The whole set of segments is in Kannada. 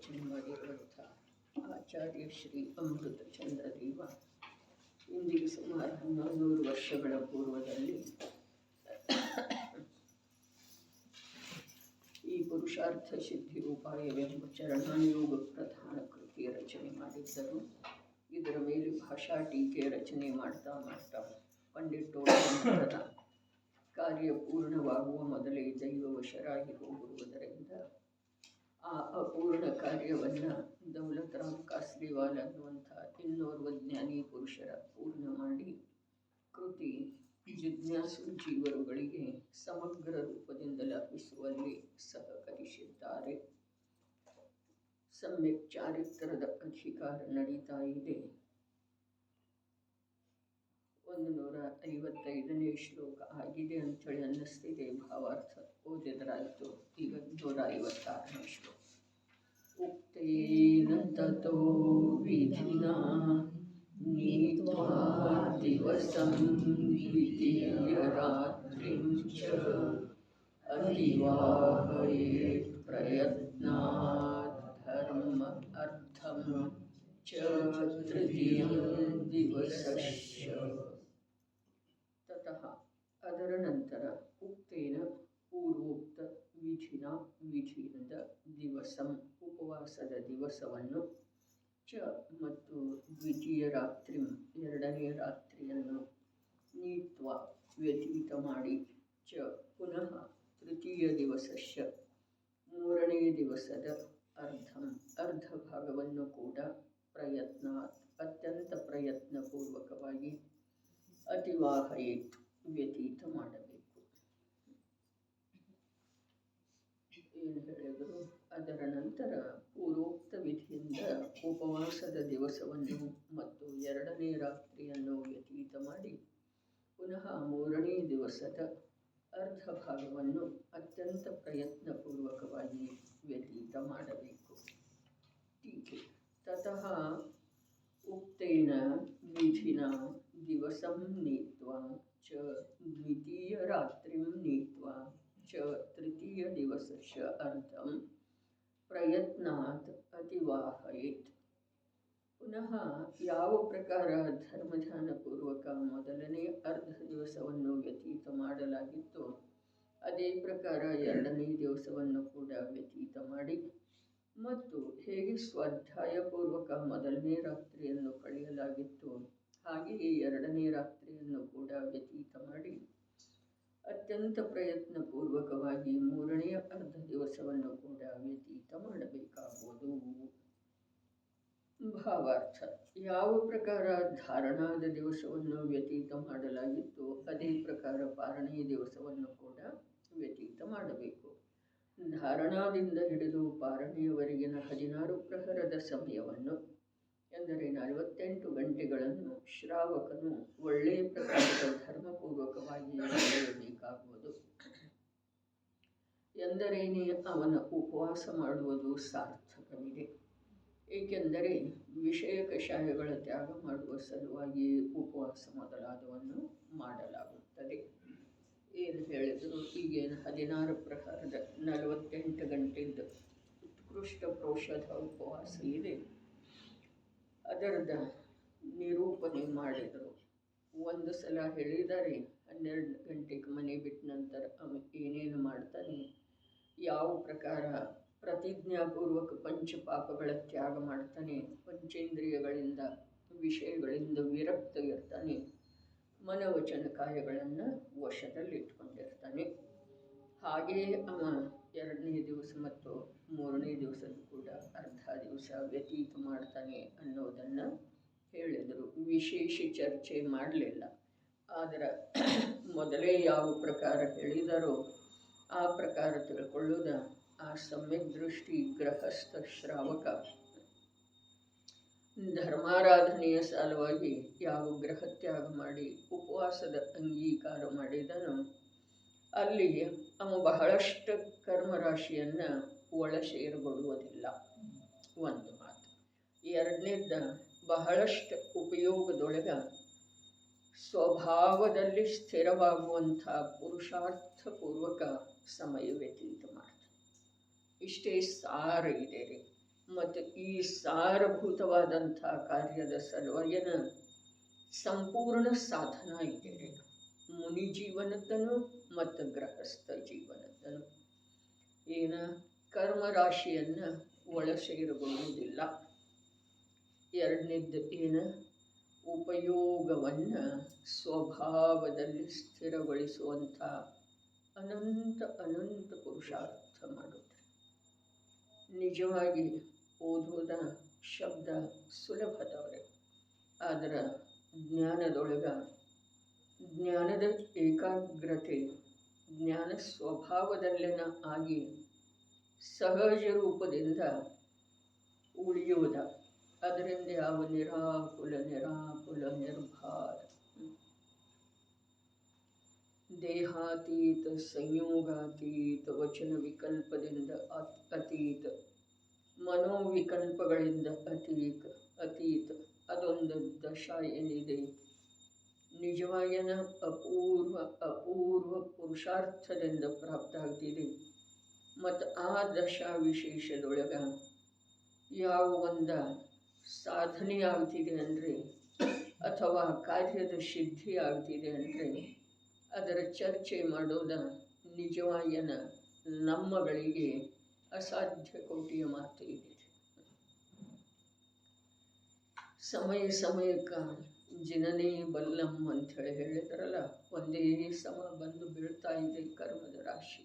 ರಚನೆ ಮಾಡಿರುವಂಥ ಆಚಾರ್ಯ ಶ್ರೀ ಅಮೃತಚಂದ್ರ ದೇವ ಇಂದಿಗೆ ಸುಮಾರು 1100 ವರ್ಷಗಳ ಪೂರ್ವದಲ್ಲಿ ಈ ಪುರುಷಾರ್ಥ ಸಿದ್ಧಿ ಉಪಾಯವೆಂಬ ಚರಣಾಯೋಗ ಪ್ರಧಾನ ಕೃತಿಯ ರಚನೆ ಮಾಡಿದ್ದರು. ಇದರ ಮೇಲೆ ಭಾಷಾ ಟೀಕೆ ರಚನೆ ಮಾಡ್ತಾ ಪಂಡಿತೋತ್ತಮರ ಕಾರ್ಯ ಪೂರ್ಣವಾಗುವ ಮೊದಲೇ ದೈವವಶರಾಗಿ ಹೋಗಿರುವುದರಿಂದ ಆ ಅಪೂರ್ಣ ಕಾರ್ಯವನ್ನು ದೌಲತರಾಮ್ ಕಾಸ್ಲಿವಾಲ್ ಅನ್ನುವಂಥ ಇನ್ನೋರ್ವ ಜ್ಞಾನಿ ಪುರುಷರ ಪೂರ್ಣ ಮಾಡಿ ಕೃತಿ ಜಿಜ್ಞಾಸು ಜೀವರುಗಳಿಗೆ ಸಮಗ್ರ ರೂಪದಿಂದ ಲಭಿಸುವಲ್ಲಿ ಸಹಕರಿಸಿದ್ದಾರೆ. ಸಮ್ಯಕ್ ಚಾರಿತ್ರದ ಅಧಿಕಾರ ನಡೀತಾ ಇದೆ. 155ನೇ ಶ್ಲೋಕ ಆಗಿದೆ ಅಂಥೇಳಿ ಅನ್ನಿಸ್ತಿದೆ. ಭಾವಾರ್ಥ ಓದಿದ್ರಾಯಿತು. ಈಗ 156ನೇ ಶ್ಲೋಕ. ಉಕ್ತೇನ ತತೋ ವಿಧಿನಾ ನೀತ್ವಾ ದಿವಸಂ ದ್ವಿತೀಯ ರಾತ್ರಿಂ ಚ ಅತಿವಾಹಯೇತ್ ಪ್ರಯತ್ನಾತ್ ಧರ್ಮ ಅರ್ಥಂ ಚ ತೃತೀಯಂ ದಿವಸಸ್ಯ. ತತಃ ಅದರ ನಂತರ ಉಕ್ತೇನ ಪೂರ್ವೋಕ್ತ ವಿಧಿನ ವಿಧಿಯಿಂದ ದಿವಸಂ ಉಪವಾಸದ ದಿವಸವನ್ನು ಚ ಮತ್ತು ದ್ವಿತೀಯ ರಾತ್ರಿ ಎರಡನೇ ರಾತ್ರಿಯನ್ನು ನೀತ್ವ ವ್ಯತೀತ ಮಾಡಿ ಚ ಪುನಃ ತೃತೀಯ ದಿವಸಸ್ಯ ಮೂರನೇ ದಿವಸದ ಅರ್ಧ ಭಾಗವನ್ನು ಕೂಡ ಪ್ರಯತ್ನ ಅತ್ಯಂತ ಪ್ರಯತ್ನಪೂರ್ವಕವಾಗಿ ಅತಿವಾಹಯೇತ್ ವ್ಯತೀತ ಮಾಡಬೇಕು. ಏನು ಹೇಳಿದರು? ಅದರ ನಂತರ ಪೂರ್ವೋಕ್ತ ವಿಧಿಯಿಂದ ಉಪವಾಸದ ದಿವಸವನ್ನು ಮತ್ತು ಎರಡನೇ ರಾತ್ರಿಯನ್ನು ವ್ಯತೀತ ಮಾಡಿ ಪುನಃ ಮೂರನೇ ದಿವಸದ ಅರ್ಧ ಭಾಗವನ್ನು ಅತ್ಯಂತ ಪ್ರಯತ್ನಪೂರ್ವಕವಾಗಿ ವ್ಯತೀತ ಮಾಡಬೇಕು. ಟೀಕೆ. ತತಃ ಉಕ್ತೇನ ವಿಧಿನ ದಿವಸಂ ನೀತ್ವಾ ಚ ದ್ವಿತೀಯ ರಾತ್ರಿಂ ನೀತ್ವಾ ಚ ತೃತೀಯ ದಿವಸಸ್ಯ ಅರ್ಧಂ ಪ್ರಯತ್ನಾತ್ ಅತಿವಾಹಯೇತ್. ಪುನಃ ಯಾವ ಪ್ರಕಾರ ಧರ್ಮಧ್ಯಾನಪೂರ್ವಕ ಮೊದಲನೇ ಅರ್ಧ ದಿವಸವನ್ನು ವ್ಯತೀತ ಮಾಡಲಾಗಿತ್ತೋ ಅದೇ ಪ್ರಕಾರ ಎರಡನೇ ದಿವಸವನ್ನು ಕೂಡ ವ್ಯತೀತ ಮಾಡಿ ಮತ್ತು ಹೇಗೆ ಸ್ವಾಧ್ಯಾಯಪೂರ್ವಕ ಮೊದಲನೇ ರಾತ್ರಿಯನ್ನು ಕಳೆಯಲಾಗಿತ್ತು ಹಾಗೆಯೇ ಎರಡನೇ ರಾತ್ರಿಯನ್ನು ಕೂಡ ವ್ಯತೀತ ಮಾಡಿ ಅತ್ಯಂತ ಪ್ರಯತ್ನಪೂರ್ವಕವಾಗಿ ಮೂರನೆಯ ಅರ್ಧ ದಿವಸವನ್ನು ಕೂಡ ವ್ಯತೀತ ಮಾಡಬೇಕಾಗುವುದು. ಭಾವಾರ್ಥ. ಯಾವ ಪ್ರಕಾರ ಧಾರಣಾದ ದಿವಸವನ್ನು ವ್ಯತೀತ ಮಾಡಲಾಗಿತ್ತು ಅದೇ ಪ್ರಕಾರ ಪಾರಣೆಯ ದಿವಸವನ್ನು ಕೂಡ ವ್ಯತೀತ ಮಾಡಬೇಕು. ಧಾರಣಾದಿಂದ ಹಿಡಿದು ಪಾರಣೆಯವರೆಗಿನ 16 ಪ್ರಹರದ ಸಮಯವನ್ನು ಎಂದರೆ 48 ಗಂಟೆಗಳನ್ನು ಶ್ರಾವಕನು ಒಳ್ಳೆಯ ಪ್ರಕಾರದ ಧರ್ಮಪೂರ್ವಕವಾಗಿ ನಡೆಯಬೇಕಾಗುವುದು. ಎಂದರೇನೇ ಅವನ ಉಪವಾಸ ಮಾಡುವುದು ಸಾರ್ಥಕವಿದೆ. ಏಕೆಂದರೆ ವಿಷಯ ಕಷಾಯಗಳ ತ್ಯಾಗ ಮಾಡುವ ಸಲುವಾಗಿ ಉಪವಾಸ ಮೊದಲಾದವನ್ನು ಮಾಡಲಾಗುತ್ತದೆ. ಏನು ಹೇಳಿದರು? ಈಗೇನು 16 ಪ್ರಹರದ 48 ಗಂಟೆಯಿಂದ ಉತ್ಕೃಷ್ಟ ಪ್ರೋಷಧ ಉಪವಾಸ ಇದೆ. ಅದರದ ನಿರೂಪಣೆ ಮಾಡಿದರು. ಒಂದು ಸಲ ಹೇಳಿದರೆ 12 ಗಂಟೆಗೆ ಮನೆ ಬಿಟ್ಟ ನಂತರ ಅವನು ಏನೇನು ಮಾಡ್ತಾನೆ, ಯಾವ ಪ್ರಕಾರ ಪ್ರತಿಜ್ಞಾಪೂರ್ವಕ ಪಂಚಪಾಪಗಳ ತ್ಯಾಗ ಮಾಡ್ತಾನೆ, ಪಂಚೇಂದ್ರಿಯಗಳಿಂದ ವಿಷಯಗಳಿಂದ ವಿರಕ್ತ ಇರ್ತಾನೆ, ಮನವಚನ ಕಾಯಗಳನ್ನು ವಶದಲ್ಲಿಟ್ಕೊಂಡಿರ್ತಾನೆ. ಹಾಗೆಯೇ ಅವ ಎರಡನೇ ದಿವಸ ಮತ್ತು ಮೂರನೇ ದಿವಸದ ಕೂಡ ಅರ್ಧ ದಿವಸ ವ್ಯತೀತ ಮಾಡ್ತಾನೆ ಅನ್ನೋದನ್ನು ಹೇಳಿದರು. ವಿಶೇಷ ಚರ್ಚೆ ಮಾಡಲಿಲ್ಲ. ಆದರೆ ಮೊದಲೇ ಯಾವ ಪ್ರಕಾರ ಹೇಳಿದರೋ ಆ ಪ್ರಕಾರ ತಿಳ್ಕೊಳ್ಳೋದು ಆ ಸಮ್ಯಕ್ ದೃಷ್ಟಿ ಗೃಹಸ್ಥ ಶ್ರಾವಕ ಧರ್ಮಾರಾಧನೆಯ ಸಲುವಾಗಿ ಯಾವ ಗೃಹ ತ್ಯಾಗ ಮಾಡಿ ಉಪವಾಸದ ಅಂಗೀಕಾರ ಮಾಡಿದನೋ ಅಲ್ಲಿ ಅವ ಬಹಳಷ್ಟು ಕರ್ಮರಾಶಿಯನ್ನು ಒಳ ಸೇರಿಬಿಡುವುದಿಲ್ಲ. ಒಂದು ಮಾತು. ಎರಡನೇದ ಬಹಳಷ್ಟು ಉಪಯೋಗದೊಳಗೆ ಸ್ವಭಾವದಲ್ಲಿ ಸ್ಥಿರವಾಗುವಂಥ ಪುರುಷಾರ್ಥಪೂರ್ವಕ ಸಮಯ ವ್ಯತೀತ ಮಾಡ್ತಾರೆ. ಇಷ್ಟೇ ಸಾರ ಇದೆ ರೀ. ಮತ್ತು ಈ ಸಾರಭೂತವಾದಂಥ ಕಾರ್ಯದ ಸಲುವಾಗಿನ ಸಂಪೂರ್ಣ ಸಾಧನ ಇದ್ದೇನೆ. ಮುನಿ ಜೀವನದನು ಮತ್ತು ಗೃಹಸ್ಥ ಜೀವನದನು ಏನ ಕರ್ಮರಾಶಿಯನ್ನು ಒಳ ಸೇರಿಕೊಳ್ಳುವುದಿಲ್ಲ. ಎರಡನೇದ್ದು ಏನ ಉಪಯೋಗವನ್ನು ಸ್ವಭಾವದಲ್ಲಿ ಸ್ಥಿರಗೊಳಿಸುವಂಥ ಅನಂತ ಪುರುಷಾರ್ಥ ಮಾಡುತ್ತೆ. ನಿಜವಾಗಿ ಓದೋದ ಶಬ್ದ ಸುಲಭದವರೆ, ಆದರೆ ಜ್ಞಾನದ ಏಕಾಗ್ರತೆ ಜ್ಞಾನ ಸ್ವಭಾವದಲ್ಲೇನ ಆಗಿ ಸಹಜ ರೂಪದಿಂದ ಉಳಿಯುವುದ. ಅದರಿಂದ ಯಾವ ನಿರಾಕುಲ ನಿರ್ಭಾರ ದೇಹಾತೀತ ಸಂಯೋಗಾತೀತ ವಚನ ವಿಕಲ್ಪದಿಂದ ಅತೀತ ಮನೋವಿಕಲ್ಪಗಳಿಂದ ಅತೀತ ಅದೊಂದು ದಶ ಏನಿದೆ ನಿಜವಾಗಿನ ಅಪೂರ್ವ ಪುರುಷಾರ್ಥದಿಂದ ಪ್ರಾಪ್ತ ಆಗ್ತಿದೆ. ಮತ್ತು ಆ ದಶಾ ವಿಶೇಷದೊಳಗ ಯಾವ ಒಂದು ಸಾಧನೆ ಆಗ್ತಿದೆ ಅಂದರೆ ಅಥವಾ ಕಾರ್ಯದ ಸಿದ್ಧಿ ಆಗ್ತಿದೆ ಅಂದರೆ ಅದರ ಚರ್ಚೆ ಮಾಡೋದ ನಿಜವಾಗಿನ ನಮ್ಮಗಳಿಗೆ ಅಸಾಧ್ಯ ಕೋಟಿಯ ಮಾತು ಇದೆ. ಸಮಯಕ್ಕೆ ಜನನೇ ಬಲ್ಲಂ ಅಂಥೇಳಿ ಹೇಳಿದ್ರಲ್ಲ, ಒಂದೇ ಸಮ ಬಂದು ಬೀಳ್ತಾ ಇದೆ ಕರ್ಮದ ರಾಶಿ.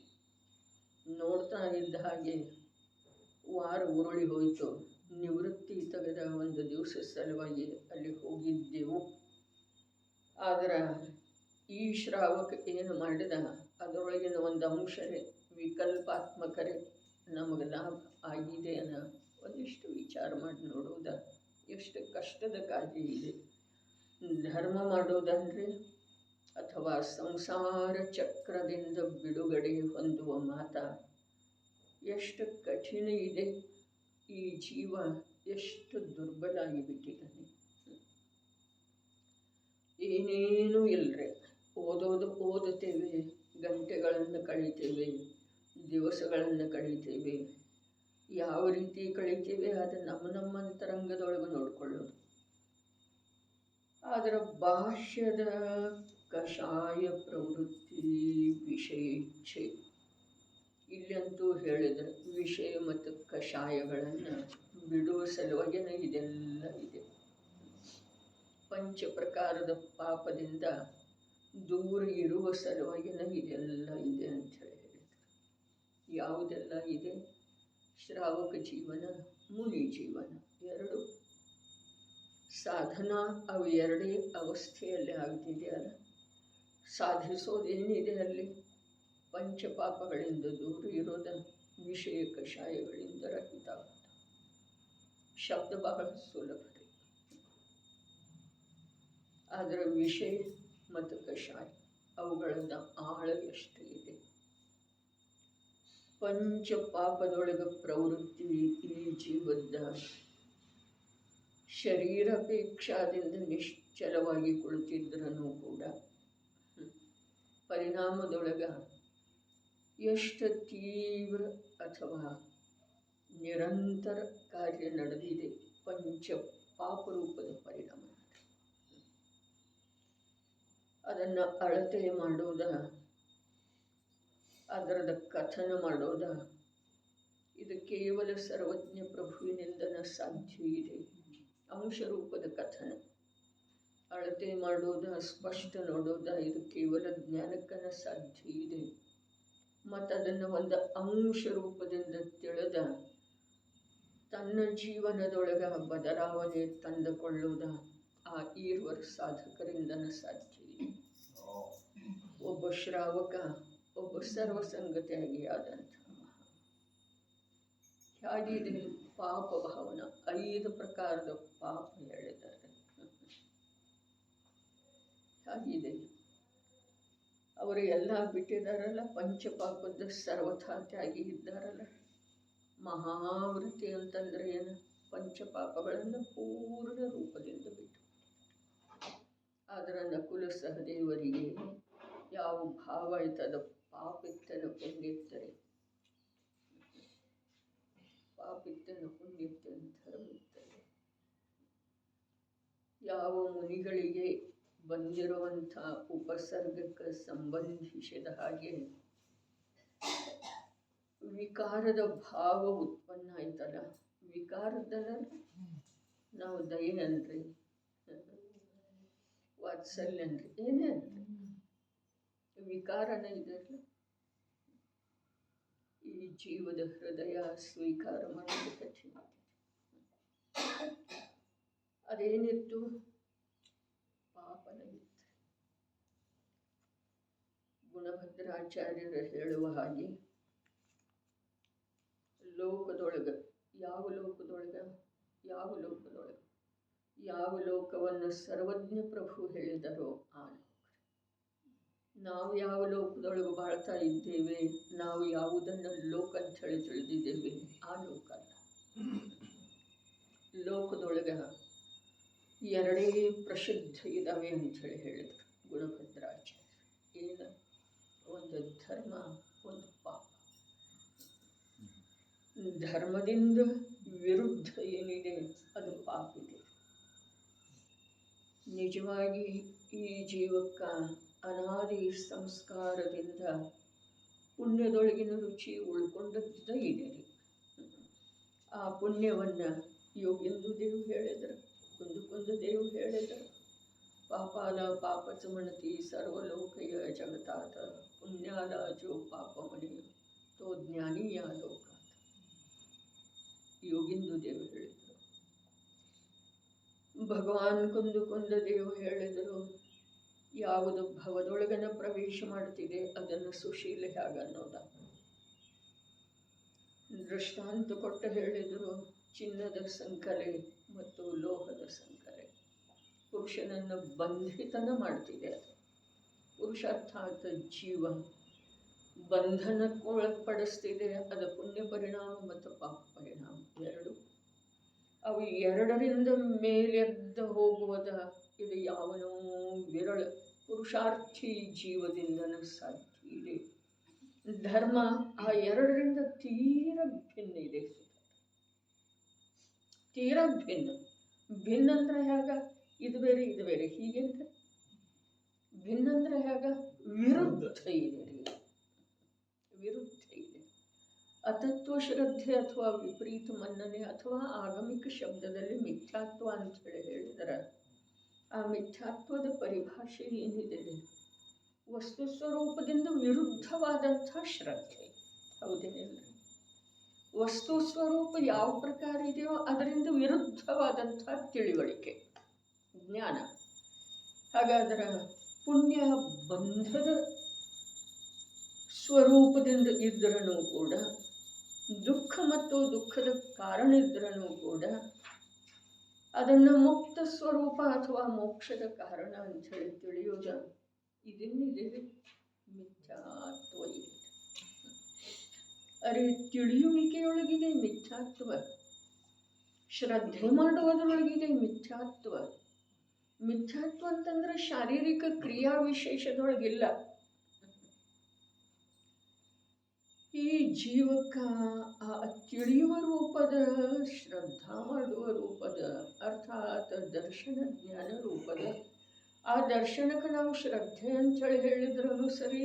ನೋಡ್ತಾ ಇದ್ದ ಹಾಗೆ ವಾರ ಉರುಳಿ ಹೋಯಿತು. ನಿವೃತ್ತಿ ತೆಗೆದ ಒಂದು ದಿವಸ ಸಲುವಾಗಿ ಅಲ್ಲಿ ಹೋಗಿದ್ದೆವು. ಆದರೆ ಈ ಶ್ರಾವಕ ಏನು ಮಾಡಿದ ಅದರೊಳಗಿನ ಒಂದು ಅಂಶರೇ ವಿಕಲ್ಪಾತ್ಮಕರೇ ನಮಗೆ ಲಾಭ ಆಗಿದೆ ಅನ್ನೋ ಒಂದಿಷ್ಟು ವಿಚಾರ ಮಾಡಿ ನೋಡುವುದ ಎಷ್ಟು ಕಷ್ಟದ ಕಾರ್ಯ ಇದೆ. ಧರ್ಮ ಮಾಡೋದಂದರೆ ಅಥವಾ ಸಂಸಾರ ಚಕ್ರದಿಂದ ಬಿಡುಗಡೆ ಹೊಂದುವ ಮಾತ ಎಷ್ಟು ಕಠಿಣ ಇದೆ. ಈ ಜೀವ ಎಷ್ಟು ದುರ್ಬಲ ಆಗಿಬಿಟ್ಟಿದ್ದಾನೆ. ಏನೇನೂ ಇಲ್ಲರೆ ಓದುತ್ತೇವೆ, ಗಂಟೆಗಳನ್ನು ಕಳೀತೇವೆ, ದಿವಸಗಳನ್ನು ಕಳೀತೇವೆ. ಯಾವ ರೀತಿ ಕಳೀತೇವೆ ಅದು ನಮ್ಮ ಅಂತರಂಗದೊಳಗೆ ನೋಡಿಕೊಳ್ಳೋದು. ಆದರೆ ಭಾಷ್ಯದ ಕಷಾಯ ಪ್ರವೃತ್ತಿ ವಿಷಯ ಇಚ್ಛೆ ಇಲ್ಲಂತೂ ಹೇಳಿದರೆ ವಿಷಯ ಮತ್ತು ಕಷಾಯಗಳನ್ನು ಬಿಡುವ ಸಲುವಾಗಿನ ಇದೆಲ್ಲ ಇದೆ. ಪಂಚ ಪ್ರಕಾರದ ಪಾಪದಿಂದ ದೂರ ಇರುವ ಸಲುವಾಗಿನ ಇದೆಲ್ಲ ಇದೆ ಅಂತ ಹೇಳಿದರು. ಯಾವುದೆಲ್ಲ ಇದೆ? ಶ್ರಾವಕ ಜೀವನ, ಮುನಿ ಜೀವನ ಎರಡು ಸಾಧನ. ಅವು ಎರಡೇ ಅವಸ್ಥೆಯಲ್ಲಿ ಆಗ್ತಿದೆ ಅಲ್ಲ. ಸಾಧಿಸೋದೇನಿದೆ ಅಲ್ಲಿ? ಪಂಚಪಾಪಗಳಿಂದ ದೂರ ಇರೋದ, ವಿಷಯ ಕಷಾಯಗಳಿಂದ ರಹಿತ. ಶಬ್ದ ಬಹಳ ಸುಲಭ, ಆದರೆ ವಿಷಯ ಮತ್ತು ಕಷಾಯ ಅವುಗಳಿಂದ ಆಳ ಎಷ್ಟು ಇದೆ. ಪಂಚಪಾಪದೊಳಗೆ ಪ್ರವೃತ್ತಿ ಈ ಜೀವದ ಶರೀರಾಪೇಕ್ಷಾದಿಂದ ನಿಶ್ಚಲವಾಗಿ ಕುಳಿತಿದ್ರೂ ಕೂಡ ಪರಿಣಾಮದೊಳಗ ಎಷ್ಟು ತೀವ್ರ ಅಥವಾ ನಿರಂತರ ಕಾರ್ಯ ನಡೆದಿದೆ. ಪಂಚ ಪಾಪರೂಪದ ಪರಿಣಾಮ ಅದನ್ನು ಅಳತೆ ಮಾಡೋದ, ಅದರದ ಕಥನ ಮಾಡೋದ, ಇದು ಕೇವಲ ಸರ್ವಜ್ಞ ಪ್ರಭುವಿನಿಂದನ ಸಾಧ್ಯ ಇದೆ. ಅಂಶರೂಪದ ಕಥನ ಅಳತೆ ಮಾಡೋದ, ಸ್ಪಷ್ಟ ನೋಡೋದ, ಇದು ಕೇವಲ ಜ್ಞಾನಕ್ಕನ ಸಾಧ್ಯ ಇದೆ. ಮತ್ತು ಅದನ್ನು ಒಂದು ಅಂಶ ರೂಪದಿಂದ ತಿಳಿದ ತನ್ನ ಜೀವನದೊಳಗ ಬದಲಾವಣೆ ತಂದುಕೊಳ್ಳುವುದ ಆ ಈರ್ವರ ಸಾಧಕರಿಂದನ ಸಾಧ್ಯ ಇದೆ. ಒಬ್ಬ ಶ್ರಾವಕ, ಒಬ್ಬ ಸರ್ವಸಂಗತಿಯಾಗಿ ಆದಂಥ ಹೇಗಿದೆ ಪಾಪ ಭಾವನ 5 ಪ್ರಕಾರದ ಪಾಪ ಹೇಳಿದ್ದಾರೆ. ಹೇಗಿದೆ ಅವರು ಎಲ್ಲ ಬಿಟ್ಟಿದ್ದಾರಲ್ಲ, ಪಂಚಪಾಪದ ಸರ್ವಥಾ ತ್ಯಾಗಿ ಇದ್ದಾರಲ್ಲ. ಮಹಾವೃತ್ತಿ ಅಂತಂದ್ರೆ ಏನು? ಪಂಚಪಾಪಗಳನ್ನು ಪೂರ್ಣ ರೂಪದಿಂದ ಬಿಟ್ಟು. ಆದರೆ ನಕುಲ ಸಹದೇವರಿಗೆ ಯಾವ ಭಾವ ಆಯ್ತದ? ಪಾಪಿತ್ತನ ಪುಣ್ಯತ್ತರೆ ಪಾಪಿತ್ತನು ಪುಣ್ಯತ್ತನು ಧರ್ಮಿತ್ತನು. ಯಾವ ಮುನಿಗಳಿಗೆ ಬಂದಿರುವಂಥ ಉಪಸರ್ಗಕ್ಕೆ ಸಂಬಂಧಿಸಿದ ಹಾಗೆ ವಿಕಾರದ ಭಾವ ಉತ್ಪನ್ನ ಆಯ್ತಲ್ಲ, ವಿಕಾರದಲ್ಲ ನಾವು ದಯೆ ಅನ್ರಿ, ವಾತ್ಸಲ್ಯ ಅನ್ರಿ, ಏನೇ ಅನ್ರಿ, ವಿಕಾರನ ಇದೆಲ್ಲ ಈ ಜೀವದ ಹೃದಯ ಸ್ವೀಕಾರ ಮಾಡೋದು ಕಠಿಣ. ಅದೇನಿತ್ತು? ಪಾಪನ ಇತ್ತು. ಗುಣಭದ್ರಾಚಾರ್ಯರು ಹೇಳುವ ಹಾಗೆ ಲೋಕದೊಳಗ ಯಾವ ಲೋಕವನ್ನು ಸರ್ವಜ್ಞ ಪ್ರಭು ಹೇಳಿದರೋ ಆ ಲೋಕ. ನಾವು ಯಾವ ಲೋಕದೊಳಗೆ ಬಾಳ್ತಾ ಇದ್ದೇವೆ, ನಾವು ಯಾವುದನ್ನು ಲೋಕ ಅಂತ ಹೇಳಿ ತಿಳಿದಿದ್ದೇವೆ ಆ ಲೋಕ ಅಲ್ಲ. ಲೋಕದೊಳಗ ಎರಡೇ ಪ್ರಸಿದ್ಧ ಇದ್ದಾವೆ ಅಂಥೇಳಿ ಹೇಳಿದರು ಗುಣಭದ್ರಾಚಾರ್ಯ. ಏನು? ಒಂದು ಧರ್ಮ, ಒಂದು ಪಾಪ. ಧರ್ಮದಿಂದ ವಿರುದ್ಧ ಏನಿದೆ ಅದು ಪಾಪ ಇದೆ. ನಿಜವಾಗಿ ಈ ಜೀವಕ್ಕ ಅನಾದಿ ಸಂಸ್ಕಾರದಿಂದ ಪುಣ್ಯದೊಳಗಿನ ರುಚಿ ಉಳ್ಕೊಂಡದ್ದ ಇದೆ. ಆ ಪುಣ್ಯವನ್ನು ಯೋಗೇಂದು ದೇವ್ ಹೇಳಿದರು, ಕುಂದು ದೇವ್ ಹೇಳಿದರು. ಪಾಪಾಲ ಪಾಪ ಚಮಣತಿ ಸರ್ವಲೋಕಯ ಜಗತಾತ ಪುಣ್ಯಾಲ ಜೋ ಪಾಪಮಣಿ ತೋ ಜ್ಞಾನೀಯ ಲೋಕ. ಯೋಗೇಂದು ದೇವ್ ಹೇಳಿದರು. ಭಗವಾನ್ ಕುಂದ ದೇವ್ ಹೇಳಿದರು, ಯಾವುದು ಭವದೊಳಗನ ಪ್ರವೇಶ ಮಾಡ್ತಿದೆ ಅದನ್ನು ಸುಶೀಲ ಹೇಗೆ ಅನ್ನೋದ. ದೃಷ್ಟಾಂತ ಕೊಟ್ಟು ಹೇಳಿದರು, ಚಿನ್ನದ ಸಂಕಲೆ ಮತ್ತು ಲೋಹದ ಸಂಕಲೆ ಪುರುಷನನ್ನು ಬಂಧಿತನ ಮಾಡ್ತಿದೆ. ಅದು ಪುರುಷಾರ್ಥಾತ್ ಜೀವ ಬಂಧನಕ್ಕೊಳಪಡಿಸ್ತಿದೆ. ಅದು ಪುಣ್ಯ ಪರಿಣಾಮ ಮತ್ತು ಪಾಪ ಪರಿಣಾಮ ಎರಡು. ಅವು ಎರಡರಿಂದ ಮೇಲೆದ್ದು ಹೋಗುವುದ ಇದು ಯಾವನೋ ವಿರಳ ಪುರುಷಾರ್ಥಿ ಜೀವದಿಂದನೂ ಸಾಧ್ಯ ಇದೆ. ಧರ್ಮ ಆ ಎರಡರಿಂದ ತೀರ ಭಿನ್ನ ಇದೆ. ತೀರ ಭಿನ್ನ ಅಂದ್ರೆ ಹೇಗ? ಇದು ಬೇರೆ ಇದು ಬೇರೆ ಹೀಗೆ ಅಂದ್ರೆ ಭಿನ್ನ ಅಂದ್ರೆ ಹೇಗ? ವಿರುದ್ಧ ಇದೆ. ವಿರುದ್ಧ ಇದೆ. ಅತತ್ವ ಶ್ರದ್ಧೆ ಅಥವಾ ವಿಪರೀತ ಮನ್ನಣೆ ಅಥವಾ ಆಗಮಿಕ ಶಬ್ದದಲ್ಲಿ ಮಿಥ್ಯಾತ್ವ ಅಂತ ಹೇಳಿದರೆ ಆ ಮಿಥ್ಯಾತ್ವದ ಪರಿಭಾಷೆ ಏನಿದೆ? ವಸ್ತು ಸ್ವರೂಪದಿಂದ ವಿರುದ್ಧವಾದಂಥ ಶ್ರದ್ಧೆ. ಹೌದೇನಿಲ್ಲ? ವಸ್ತು ಸ್ವರೂಪ ಯಾವ ಪ್ರಕಾರ ಇದೆಯೋ ಅದರಿಂದ ವಿರುದ್ಧವಾದಂಥ ತಿಳುವಳಿಕೆ, ಜ್ಞಾನ. ಹಾಗಾದರೆ ಪುಣ್ಯ ಬಂಧದ ಸ್ವರೂಪದಿಂದ ಇದ್ರೂ ಕೂಡ, ದುಃಖ ಮತ್ತು ದುಃಖದ ಕಾರಣ ಇದ್ರೂ ಕೂಡ ಅದನ್ನು ಮುಕ್ತ ಸ್ವರೂಪ ಅಥವಾ ಮೋಕ್ಷದ ಕಾರಣ ಅಂಥೇಳಿ ತಿಳಿಯೋದ ಇದನ್ನಿದೆ ಮಿಥ್ಯಾತ್ವ ಇದೆ. ಅರೆ ತಿಳಿಯುವಿಕೆಯೊಳಗಿದೆ ಮಿಥ್ಯಾತ್ವ, ಶ್ರದ್ಧೆ ಮಾಡುವುದರೊಳಗಿದೆ ಮಿಥ್ಯಾತ್ವ. ಮಿಥ್ಯಾತ್ವ ಅಂತಂದ್ರೆ ಶಾರೀರಿಕ ಕ್ರಿಯಾ ವಿಶೇಷದೊಳಗಿಲ್ಲ. ಈ ಜೀವಕ್ಕ ಆ ತಿಳಿಯುವ ರೂಪದ, ಶ್ರದ್ಧಾ ಮಾಡುವ ರೂಪದ, ಅರ್ಥಾತ್ ದರ್ಶನ ಜ್ಞಾನ ರೂಪದ, ಆ ದರ್ಶನಕ್ಕೆ ನಾವು ಶ್ರದ್ಧೆ ಅಂಥೇಳಿ ಹೇಳಿದ್ರೂ ಸರಿ,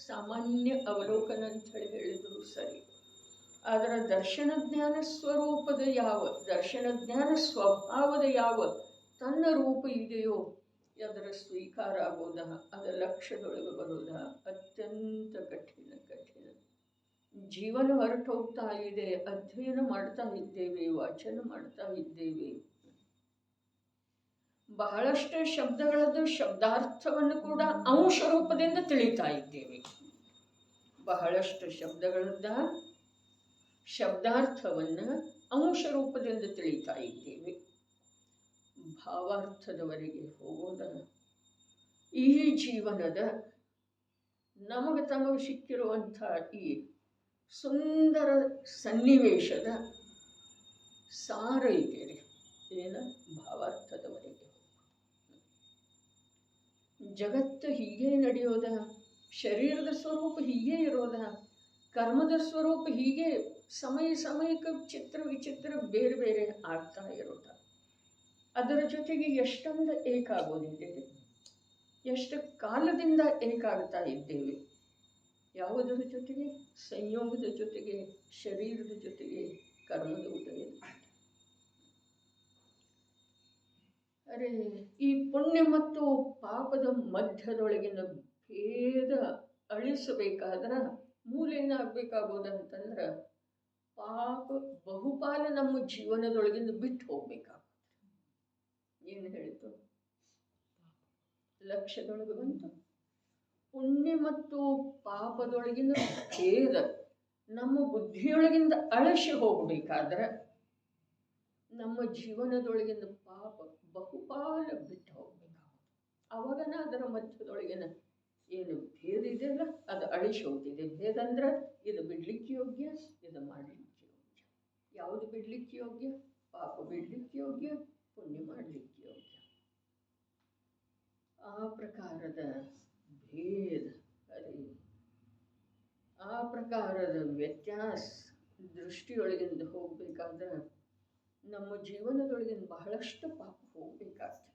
ಸಾಮಾನ್ಯ ಅವಲೋಕನ ಅಂಥೇಳಿ ಹೇಳಿದ್ರು ಸರಿ. ಆದರೆ ದರ್ಶನ ಜ್ಞಾನ ಸ್ವರೂಪದ ಯಾವ, ದರ್ಶನ ಜ್ಞಾನ ಸ್ವಭಾವದ ಯಾವ ತನ್ನ ರೂಪ ಇದೆಯೋ ಅದರ ಸ್ವೀಕಾರ ಆಗೋದ, ಅದರ ಲಕ್ಷ್ಯದೊಳಗೆ ಬರೋದ ಅತ್ಯಂತ ಕಠಿಣ. ಜೀವನ ಹೊರಟು ಹೋಗ್ತಾ ಇದೆ, ಅಧ್ಯಯನ ಮಾಡ್ತಾ ಇದ್ದೇವೆ, ವಾಚನ ಮಾಡ್ತಾ ಇದ್ದೇವೆ, ಬಹಳಷ್ಟು ಶಬ್ದಗಳದ್ದು ಶಬ್ದಾರ್ಥವನ್ನು ಕೂಡ ಅಂಶ ರೂಪದಿಂದ ತಿಳಿತಾ ಇದ್ದೇವೆ. ಬಹಳಷ್ಟು ಶಬ್ದಗಳದ್ದ ಶಬ್ದಾರ್ಥವನ್ನು ಅಂಶ ರೂಪದಿಂದ ತಿಳಿತಾ ಇದ್ದೇವೆ. ಭಾವಾರ್ಥದವರೆಗೆ ಹೋಗೋದ ಈ ಜೀವನದ ನಮಗೆ ತಮಗೆ ಸಿಕ್ಕಿರುವಂಥ ಈ ಸುಂದರ ಸನ್ನಿವೇಶದ ಸಾರ ಇದೆ ರೀ. ಏನ? ಭಾವಾರ್ಥದವರೆಗೆ. ಜಗತ್ತು ಹೀಗೆ ನಡೆಯೋದ, ಶರೀರದ ಸ್ವರೂಪ ಹೀಗೆ ಇರೋದ, ಕರ್ಮದ ಸ್ವರೂಪ ಹೀಗೆ ಸಮಯಕ್ಕೆ ಚಿತ್ರ ವಿಚಿತ್ರ ಬೇರೆ ಬೇರೆ ಆಗ್ತಾ ಇರುತ್ತೆ. ಅದರ ಜೊತೆಗೆ ಎಷ್ಟೊಂದು ಏಕಾಗೋದಿದ್ದೇವೆ, ಎಷ್ಟು ಕಾಲದಿಂದ ಏಕಾಗ್ತಾ ಇದ್ದೇವೆ. ಯಾವುದರ ಜೊತೆಗೆ? ಸಂಯೋಗದ ಜೊತೆಗೆ, ಶರೀರದ ಜೊತೆಗೆ, ಕರ್ಮದ ಉದಯ. ಅರೆ, ಈ ಪುಣ್ಯ ಮತ್ತು ಪಾಪದ ಮಧ್ಯದೊಳಗಿನ ಭೇದ ಅಳಿಸಬೇಕಾದ್ರೆ ಮೂಲ ಏನಾಗಬೇಕಾಗೋದಂತಂದ್ರೆ ಪಾಪ ಬಹುಪಾಲ ನಮ್ಮ ಜೀವನದೊಳಗಿಂದ ಬಿಟ್ಟು ಹೋಗ್ಬೇಕಾಗುತ್ತೆ. ಏನು ಹೇಳಿತು? ಲಕ್ಷ್ಯದೊಳಗೆ ಬಂತು. ಪುಣ್ಯ ಮತ್ತು ಪಾಪದೊಳಗಿನ ಭೇದ ನಮ್ಮ ಬುದ್ಧಿಯೊಳಗಿಂದ ಅಳಿಸಿ ಹೋಗಬೇಕಾದ್ರೆ ನಮ್ಮ ಜೀವನದೊಳಗಿನ ಪಾಪ ಬಹುಪಾಲ ಬಿಟ್ಟು ಹೋಗ್ಬೇಕಾಗುತ್ತೆ. ಅವಾಗನ ಅದರ ಮಧ್ಯದೊಳಗಿನ ಏನು ಭೇದ ಇದೆಯಲ್ಲ ಅದು ಅಳಿಸಿ ಹೋಗ್ತಿದೆ. ಭೇದ ಅಂದ್ರೆ ಇದು ಬಿಡ್ಲಿಕ್ಕೆ ಯೋಗ್ಯ, ಇದು ಮಾಡಲಿಕ್ಕೆ ಯೋಗ್ಯ. ಯಾವುದು ಬಿಡ್ಲಿಕ್ಕೆ ಯೋಗ್ಯ? ಪಾಪ ಬಿಡ್ಲಿಕ್ಕೆ ಯೋಗ್ಯ, ಪುಣ್ಯ ಮಾಡಲಿಕ್ಕೆ ಯೋಗ್ಯ. ಆ ಪ್ರಕಾರದ ಭೇದ, ಅರೆ ಆ ಪ್ರಕಾರದ ವ್ಯತ್ಯಾಸ ದೃಷ್ಟಿಯೊಳಗಿಂದ ಹೋಗಬೇಕಾದ್ರೆ ನಮ್ಮ ಜೀವನದೊಳಗಿಂದ ಬಹಳಷ್ಟು ಪಾಪ ಹೋಗಬೇಕಾಗ್ತದೆ.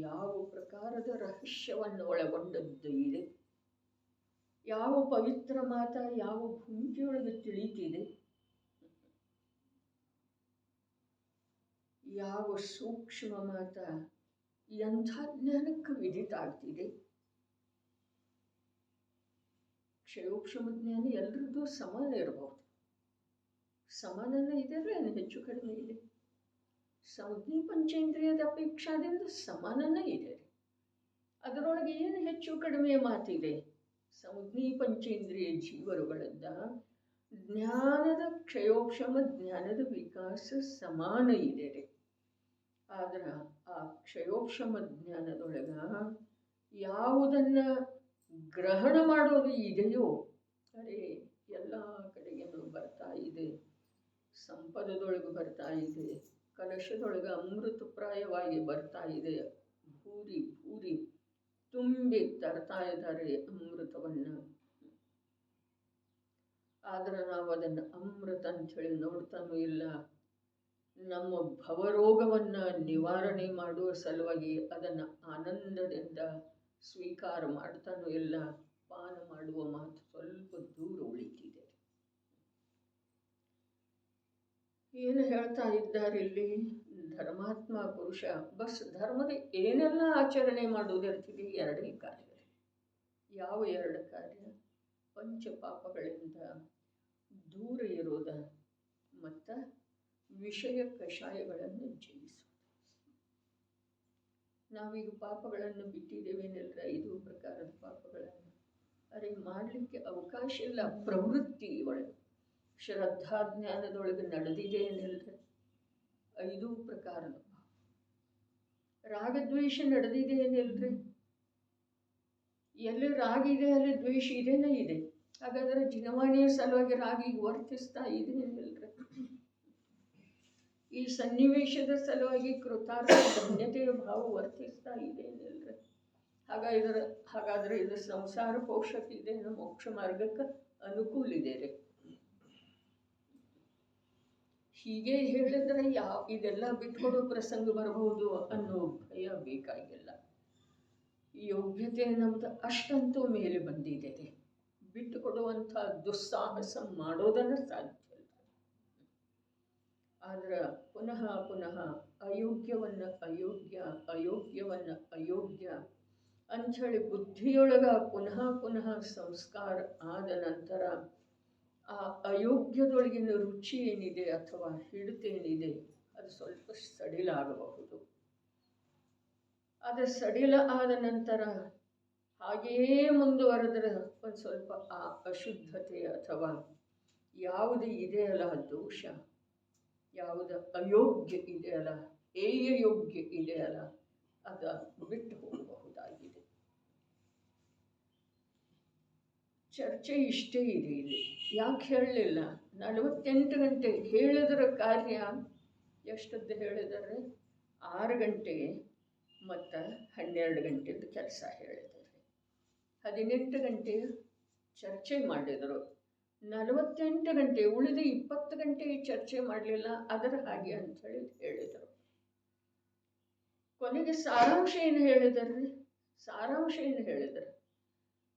ಯಾವ ಪ್ರಕಾರದ ರಹಸ್ಯವನ್ನು ಒಳಗೊಂಡದ್ದು ಇದೆ, ಯಾವ ಪವಿತ್ರ ಮಾತ ಯಾವ ಭೂಮಿಕೆಯೊಳಗೆ ತಿಳಿತಿದೆ, ಯಾವ ಸೂಕ್ಷ್ಮ ಮಾತ ಎಂಥ ಜ್ಞಾನಕ್ಕೆ ವಿದಿತ ಆಗ್ತಿದೆ. ಕ್ಷಯೋಕ್ಷಮ ಜ್ಞಾನ ಎಲ್ರದ್ದು ಸಮಾನ ಇರಬಹುದು. ಸಮಾನನೇ ಇದೆ ಅಂದ್ರೆ ಏನು ಹೆಚ್ಚು ಕಡಿಮೆ ಇದೆ. ಸಂಜ್ಞೆ ಪಂಚೇಂದ್ರಿಯದ ಅಪೇಕ್ಷಾದಿಂದ ಸಮಾನನೇ ಇದೆ. ಅದರೊಳಗೆ ಏನು ಹೆಚ್ಚು ಕಡಿಮೆ ಮಾತಿದೆ? ಸಂಜ್ಞೆ ಪಂಚೇಂದ್ರಿಯ ಜೀವರುಗಳಿಂದ ಜ್ಞಾನದ ಕ್ಷಯೋಕ್ಷಮ ಜ್ಞಾನದ ವಿಕಾಸ ಸಮಾನ ಇದೆ. ಆದ್ರೆ ಆ ಕ್ಷಯೋಕ್ಷಮ ಜ್ಞಾನದೊಳಗ ಯಾವುದನ್ನ ಗ್ರಹಣ ಮಾಡೋದು ಇದೆಯೋ ಅರೆ ಎಲ್ಲ ಕಡೆಗೇನು ಬರ್ತಾ ಇದೆ. ಸಂಪದದೊಳಗೆ ಬರ್ತಾ ಇದೆ, ಕಲಶದೊಳಗೆ ಅಮೃತಪ್ರಾಯವಾಗಿ ಬರ್ತಾ ಇದೆ. ಭೂರಿ ಭೂರಿ ತುಂಬಿ ತರ್ತಾ ಇದ್ದಾರೆ ಅಮೃತವನ್ನು. ಆದ್ರೆ ನಾವು ಅದನ್ನು ಅಮೃತ ಅಂಥೇಳಿ ನೋಡ್ತಾನೂ ಇಲ್ಲ. ನಮ್ಮ ಭವರೋಗವನ್ನು ನಿವಾರಣೆ ಮಾಡುವ ಸಲುವಾಗಿ ಅದನ್ನು ಆನಂದದಿಂದ ಸ್ವೀಕಾರ ಮಾಡ್ತಾನೂ ಇಲ್ಲ. ಪಾನ ಮಾಡುವ ಮಾತು ಸ್ವಲ್ಪ ದೂರ ಉಳಿತಿದೆ. ಏನು ಹೇಳ್ತಾ ಇದ್ದಾರೆ ಇಲ್ಲಿ? ಧರ್ಮಾತ್ಮ ಪುರುಷ ಬಸ್ ಧರ್ಮದ ಏನೆಲ್ಲ ಆಚರಣೆ ಮಾಡುವುದಿರ್ತಿದೆ ಎರಡೇ ಕಾರ್ಯ. ಯಾವ ಎರಡು ಕಾರ್ಯ? ಪಂಚ ಪಾಪಗಳಿಂದ ದೂರ ಇರೋದ ಮತ್ತು ವಿಷಯ ಕಷಾಯಗಳನ್ನು ಜಯಿಸೋದು. ನಾವೀಗ ಪಾಪಗಳನ್ನು ಬಿಟ್ಟಿದ್ದೇವೇನೆಲ್ಲ 5 ಪ್ರಕಾರದ ಪಾಪಗಳನ್ನು. ಅರೆ ಮಾಡಲಿಕ್ಕೆ ಅವಕಾಶ ಇಲ್ಲ. ಪ್ರವೃತ್ತಿ ಒಳಗೆ ಶ್ರದ್ಧಾ ಜ್ಞಾನದೊಳಗೆ ನಡೆದಿದೆ ಏನಿಲ್ಲದೆ 5 ಪ್ರಕಾರದ ಪಾಪ. ರಾಗದ್ವೇಷ ನಡೆದಿದೆ ಏನಿಲ್ರಿ? ಎಲ್ಲಿ ರಾಗ ಇದೆ ಅಲ್ಲಿ ದ್ವೇಷ ಇದೇನೇ ಇದೆ. ಹಾಗಾದರೆ ಜಿನವಾಣಿಯ ಸಲುವಾಗಿ ರಾಗಿಗೆ ವರ್ತಿಸ್ತಾ ಇದೆ ಏನಿಲ್ರಿ? ಈ ಸನ್ನಿವೇಶದ ಸಲುವಾಗಿ ಕೃತಾರ್ಥ ಧನ್ಯತೆಯ ಭಾವ ವರ್ತಿಸ್ತಾ ಇದೆ ಏನಿಲ್ರಿ? ಹಾಗಾದರೆ ಇದು ಸಂಸಾರ ಪೋಷಕ ಇದೆ, ಮೋಕ್ಷ ಮಾರ್ಗಕ್ಕೆ ಅನುಕೂಲ ಇದೆ ರೀ. ಹೀಗೆ ಹೇಳಿದ್ರೆ ಇದೆಲ್ಲ ಬಿಟ್ಕೊಡೋ ಪ್ರಸಂಗ ಬರಬಹುದು ಅನ್ನೋ ಭಯ ಬೇಕಾಗಿಲ್ಲ. ಯೋಗ್ಯತೆ ನಮ್ದು ಅಷ್ಟಂತೂ ಮೇಲೆ ಬಂದಿದೆ. ಬಿಟ್ಟುಕೊಡುವಂಥ ದುಸ್ಸಾಹಸ ಮಾಡೋದನ್ನು ಸಾಧ್ಯ ಇಲ್ಲ. ಆದ್ರೆ ಪುನಃ ಪುನಃ ಅಯೋಗ್ಯವನ್ನು ಅಯೋಗ್ಯ ಅಂಥೇಳಿ ಬುದ್ಧಿಯೊಳಗ ಪುನಃ ಪುನಃ ಸಂಸ್ಕಾರ ಆದ ನಂತರ ಆ ಅಯೋಗ್ಯದೊಳಗಿನ ರುಚಿ ಏನಿದೆ ಅಥವಾ ಹಿಡಿತೇನಿದೆ ಅದು ಸ್ವಲ್ಪ ಸಡಿಲಾಗಬಹುದು. ಅದು ಸಡಿಲ ಆದ ನಂತರ ಹಾಗೆಯೇ ಮುಂದುವರೆದ್ರೆ ಒಂದು ಸ್ವಲ್ಪ ಆ ಅಶುದ್ಧತೆ ಅಥವಾ ಯಾವುದು ಇದೆಯಲ್ಲ ದೋಷ, ಯಾವುದು ಅಯೋಗ್ಯ ಇದೆಯಲ್ಲ, ಯೋಗ್ಯ ಇದೆಯಲ್ಲ, ಅದು ಬಿಟ್ಟು ಹೋಗಬಹುದಾಗಿದೆ. ಚರ್ಚೆ ಇಷ್ಟೇ ಇದೆ ಇಲ್ಲಿ. ಯಾಕೆ ಹೇಳಲಿಲ್ಲ? 48 ಗಂಟೆ ಹೇಳಿದ್ರ ಕಾರ್ಯ ಎಷ್ಟದ್ದು ಹೇಳಿದರೆ 6 ಗಂಟೆಗೆ ಮತ್ತು 12 ಗಂಟೆದು ಕೆಲಸ ಹೇಳಿದ್ದಾರೆ. 18 ಗಂಟೆ ಚರ್ಚೆ ಮಾಡಿದರು. 48 ಗಂಟೆ, ಉಳಿದ 20 ಗಂಟೆ ಚರ್ಚೆ ಮಾಡಲಿಲ್ಲ, ಅದರ ಹಾಗೆ ಅಂಥೇಳಿ ಹೇಳಿದರು. ಕೊನೆಗೆ ಸಾರಾಂಶ ಏನು ಹೇಳಿದರ್ರಿ? ಸಾರಾಂಶ ಏನು ಹೇಳಿದರು?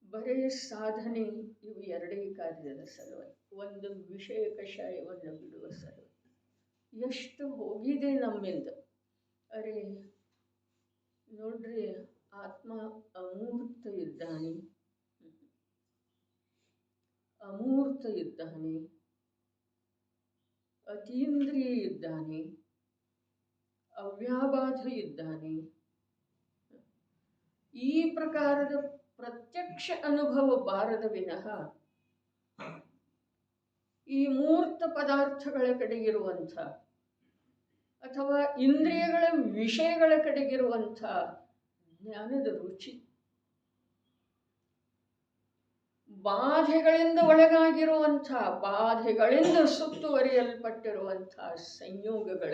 ಬರೀ ಸಾಧನೆ ಇವು ಎರಡೇ ಕಾರ್ಯದ ಸಲುವಾಗಿ, ಒಂದು ವಿಷಯ ಕಷಾಯವನ್ನು ಬಿಡುವ ಸಲುವಾಗಿ ಎಷ್ಟು ಹೋಗಿದೆ ನಮ್ಮಿಂದ. ಅರೆ ನೋಡ್ರಿ, ಆತ್ಮ ಅಮೂರ್ತ ಇದ್ದಾನೆ, ಅಮೂರ್ತ ಇದ್ದಾನೆ, ಅತೀಂದ್ರಿಯ ಇದ್ದಾನೆ, ಅವ್ಯಾಬಾಧ ಇದ್ದಾನೆ. ಈ ಪ್ರಕಾರದ ಪ್ರತ್ಯಕ್ಷ ಅನುಭವ ಬಾರದ ವಿನಃ ಈ ಮೂರ್ತ ಪದಾರ್ಥಗಳ ಕಡೆಗಿರುವಂಥ ಅಥವಾ ಇಂದ್ರಿಯಗಳ ವಿಷಯಗಳ ಕಡೆಗಿರುವಂಥ ಜ್ಞಾನದ ರುಚಿ, ಬಾಧೆಗಳಿಂದ ಒಳಗಾಗಿರುವಂಥ, ಬಾಧೆಗಳಿಂದ ಸುತ್ತುವರಿಯಲ್ಪಟ್ಟಿರುವಂಥ ಸಂಯೋಗಗಳ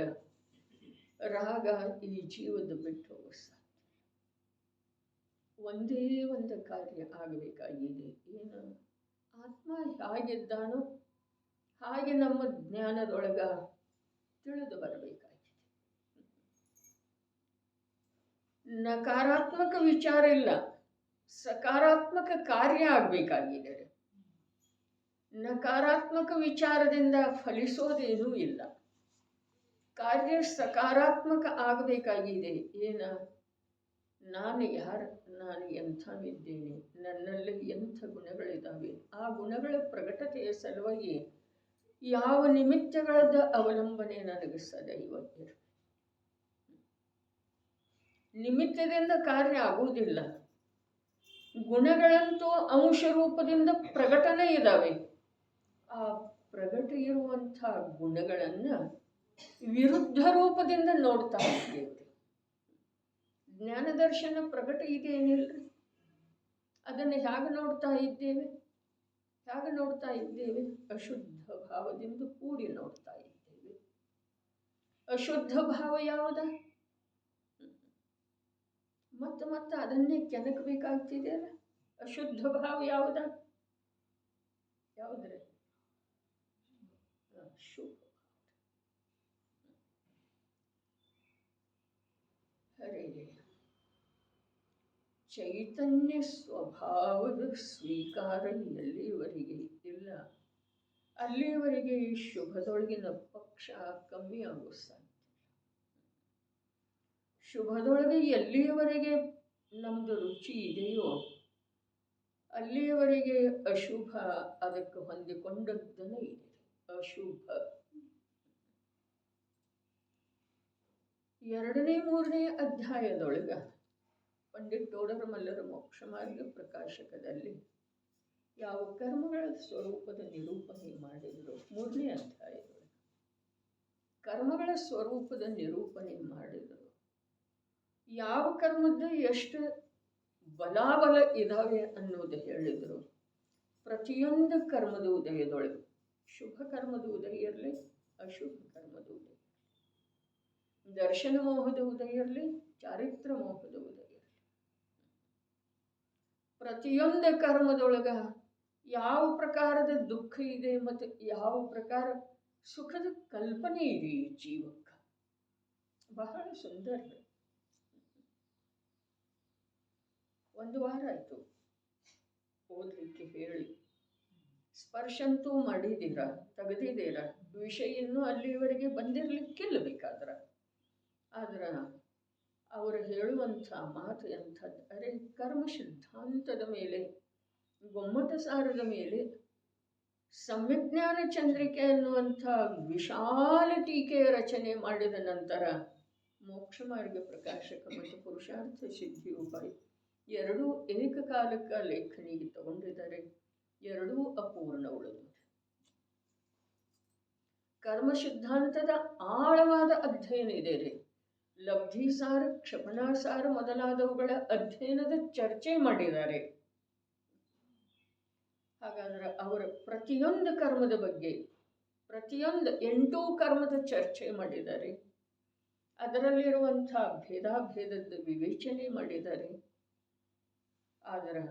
ರಾಗ ಈ ಜೀವದ ಬಿಟ್ಟು ಹೋಗ ಸಾಧ್ಯ. ಒಂದೇ ಒಂದು ಕಾರ್ಯ ಆಗಬೇಕಾಗಿದೆ. ಏನು? ಆತ್ಮ ಹೇಗಿದ್ದಾನೋ ಹಾಗೆ ನಮ್ಮ ಜ್ಞಾನದೊಳಗ ತಿಳಿದು ಬರಬೇಕಾಗಿದೆ. ನಕಾರಾತ್ಮಕ ವಿಚಾರ ಇಲ್ಲ, ಸಕಾರಾತ್ಮಕ ಕಾರ್ಯ ಆಗಬೇಕಾಗಿದೆ. ನಕಾರಾತ್ಮಕ ವಿಚಾರದಿಂದ ಫಲಿಸೋದೇನೂ ಇಲ್ಲ. ಕಾರ್ಯ ಸಕಾರಾತ್ಮಕ ಆಗಬೇಕಾಗಿದೆ. ಏನ? ನಾನು ಯಾರು, ನಾನು ಎಂಥವಿದ್ದೇನೆ, ನನ್ನಲ್ಲಿ ಎಂಥ ಗುಣಗಳಿದ್ದಾವೆ, ಆ ಗುಣಗಳ ಪ್ರಕಟತೆಯ ಸಲುವಾಗಿ ಯಾವ ನಿಮಿತ್ತಗಳದ ಅವಲಂಬನೆ ನನಗೆ ಸದೈವ ಇರಬೇಕು. ನಿಮಿತ್ತದಿಂದ ಕಾರ್ಯ ಆಗುವುದಿಲ್ಲ. ಗುಣಗಳಂತೂ ಅಂಶ ರೂಪದಿಂದ ಪ್ರಕಟನೆ ಇದ್ದಾವೆ. ಆ ಪ್ರಕಟ ಇರುವಂಥ ಗುಣಗಳನ್ನು ವಿರುದ್ಧ ರೂಪದಿಂದ ನೋಡ್ತಾ ಇದ್ದೇವೆ. ಜ್ಞಾನದರ್ಶನ ಪ್ರಕಟ ಇದೇನಿಲ್ರಿ, ಅದನ್ನು ಹೇಗೆ ನೋಡ್ತಾ ಇದ್ದೇವೆ? ಹೇಗೆ ನೋಡ್ತಾ ಇದ್ದೇವೆ? ಅಶುದ್ಧ ಭಾವದಿಂದ ಕೂಡಿ ನೋಡ್ತಾ ಇದ್ದೇವೆ. ಅಶುದ್ಧ ಭಾವ ಯಾವುದ? ಮತ್ತೆ ಅದನ್ನೇ ಕೆಣಕಬೇಕಾಗ್ತಿದೆಯಲ್ಲ. ಅಶುದ್ಧ ಭಾವ ಯಾವುದ? ಯಾವುದ್ರೆ? ಶುಭ. ಹರೇ ಚೈತನ್ಯ ಸ್ವಭಾವದ ಸ್ವೀಕಾರ ಎಲ್ಲಿವರೆಗೆ ಇಲ್ಲ, ಅಲ್ಲಿಯವರೆಗೆ ಈ ಶುಭದೊಳಗಿನ ಪಕ್ಷ ಕಮ್ಮಿ ಆಗೋ ಸಾಧ್ಯ. ಶುಭದೊಳಗೆ ಎಲ್ಲಿಯವರೆಗೆ ನಮ್ಮದು ರುಚಿ ಇದೆಯೋ ಅಲ್ಲಿಯವರೆಗೆ ಅಶುಭ ಅದಕ್ಕೆ ಹೊಂದಿಕೊಂಡದ್ದನೇ ಇದೆ. ಅಶುಭ 2ನೇ 3ನೇ ಅಧ್ಯಾಯದೊಳಗ ಪಂಡಿತ್ ಟೋಡರ್ ಮಲ್ಲರ ಮೋಕ್ಷ ಮಾರ್ಗ ಪ್ರಕಾಶಕದಲ್ಲಿ ಯಾವ ಕರ್ಮಗಳ ಸ್ವರೂಪದ ನಿರೂಪಣೆ ಮಾಡಿದ್ರು. 3ನೇ ಅಧ್ಯಾಯದೊಳಗೆ ಕರ್ಮಗಳ ಸ್ವರೂಪದ ನಿರೂಪಣೆ ಮಾಡಿದರು. ಯಾವ ಕರ್ಮದ್ದು ಎಷ್ಟು ಬಲಾಬಲ ಇದಾವೆ ಅನ್ನೋದು ಹೇಳಿದರು. ಪ್ರತಿಯೊಂದು ಕರ್ಮದ ಉದಯದೊಳಗೆ ಶುಭ ಕರ್ಮದ ಉದಯ ಇರಲಿ, ಅಶುಭ ಕರ್ಮದ ಉದಯ, ದರ್ಶನ ಮೋಹದ ಉದಯ ಇರಲಿ, ಚಾರಿತ್ರ ಮೋಹದ ಉದಯ ಇರಲಿ, ಪ್ರತಿಯೊಂದು ಕರ್ಮದೊಳಗ ಯಾವ ಪ್ರಕಾರದ ದುಃಖ ಇದೆ ಮತ್ತು ಯಾವ ಪ್ರಕಾರ ಸುಖದ ಕಲ್ಪನೆ ಇದೆ ಈ ಜೀವಕ್ಕೆ. ಬಹಳ ಸುಂದರ. 1 ವಾರ ಆಯಿತು ಓದಲಿಕ್ಕೆ ಹೇಳಿ. ಸ್ಪರ್ಶಂತೂ ಮಾಡಿದ್ದೀರ, ತೆಗೆದಿದ್ದೀರ, ವಿಷಯ ಇನ್ನೂ ಅಲ್ಲಿವರೆಗೆ ಬಂದಿರಲಿಕ್ಕಿಲ್ಲ ಬೇಕಾದ್ರೆ. ಆದ್ರೆ ಅವರು ಹೇಳುವಂಥ ಮಾತು ಎಂಥದ್ದು! ಅರೆ, ಕರ್ಮ ಸಿದ್ಧಾಂತದ ಮೇಲೆ, ಗೊಮ್ಮಟ ಸಾರದ ಮೇಲೆ ಸಮ್ಯಜ್ಞಾನ ಚಂದ್ರಿಕೆ ಅನ್ನುವಂಥ ವಿಶಾಲ ಟೀಕೆಯ ರಚನೆ ಮಾಡಿದ ನಂತರ ಮೋಕ್ಷ ಮಾರ್ಗ ಪ್ರಕಾಶಕ ಮತ್ತು ಪುರುಷಾರ್ಥ ಸಿದ್ಧಿ ಉಪಾಯ ಎರಡೂ ಏಕಕಾಲಕ್ಕೆ ಲೇಖನಿಗೆ ತಗೊಂಡಿದ್ದಾರೆ. ಎರಡೂ ಅಪೂರ್ಣ ಉಳಿದು. ಕರ್ಮ ಸಿದ್ಧಾಂತದ ಆಳವಾದ ಅಧ್ಯಯನ ಇದೆ ರೀ. ಲಬ್ಧಿಸಾರ, ಕ್ಷಪಣಾಸಾರ ಮೊದಲಾದವುಗಳ ಅಧ್ಯಯನದ ಚರ್ಚೆ ಮಾಡಿದ್ದಾರೆ. ಹಾಗಾದ್ರೆ ಅವರ ಪ್ರತಿಯೊಂದು ಕರ್ಮದ ಬಗ್ಗೆ, ಪ್ರತಿಯೊಂದು 8 ಕರ್ಮದ ಚರ್ಚೆ ಮಾಡಿದ್ದಾರೆ. ಅದರಲ್ಲಿರುವಂಥ ಭೇದಾಭೇದದ ವಿವೇಚನೆ ಮಾಡಿದ್ದಾರೆ. ಆದರೆ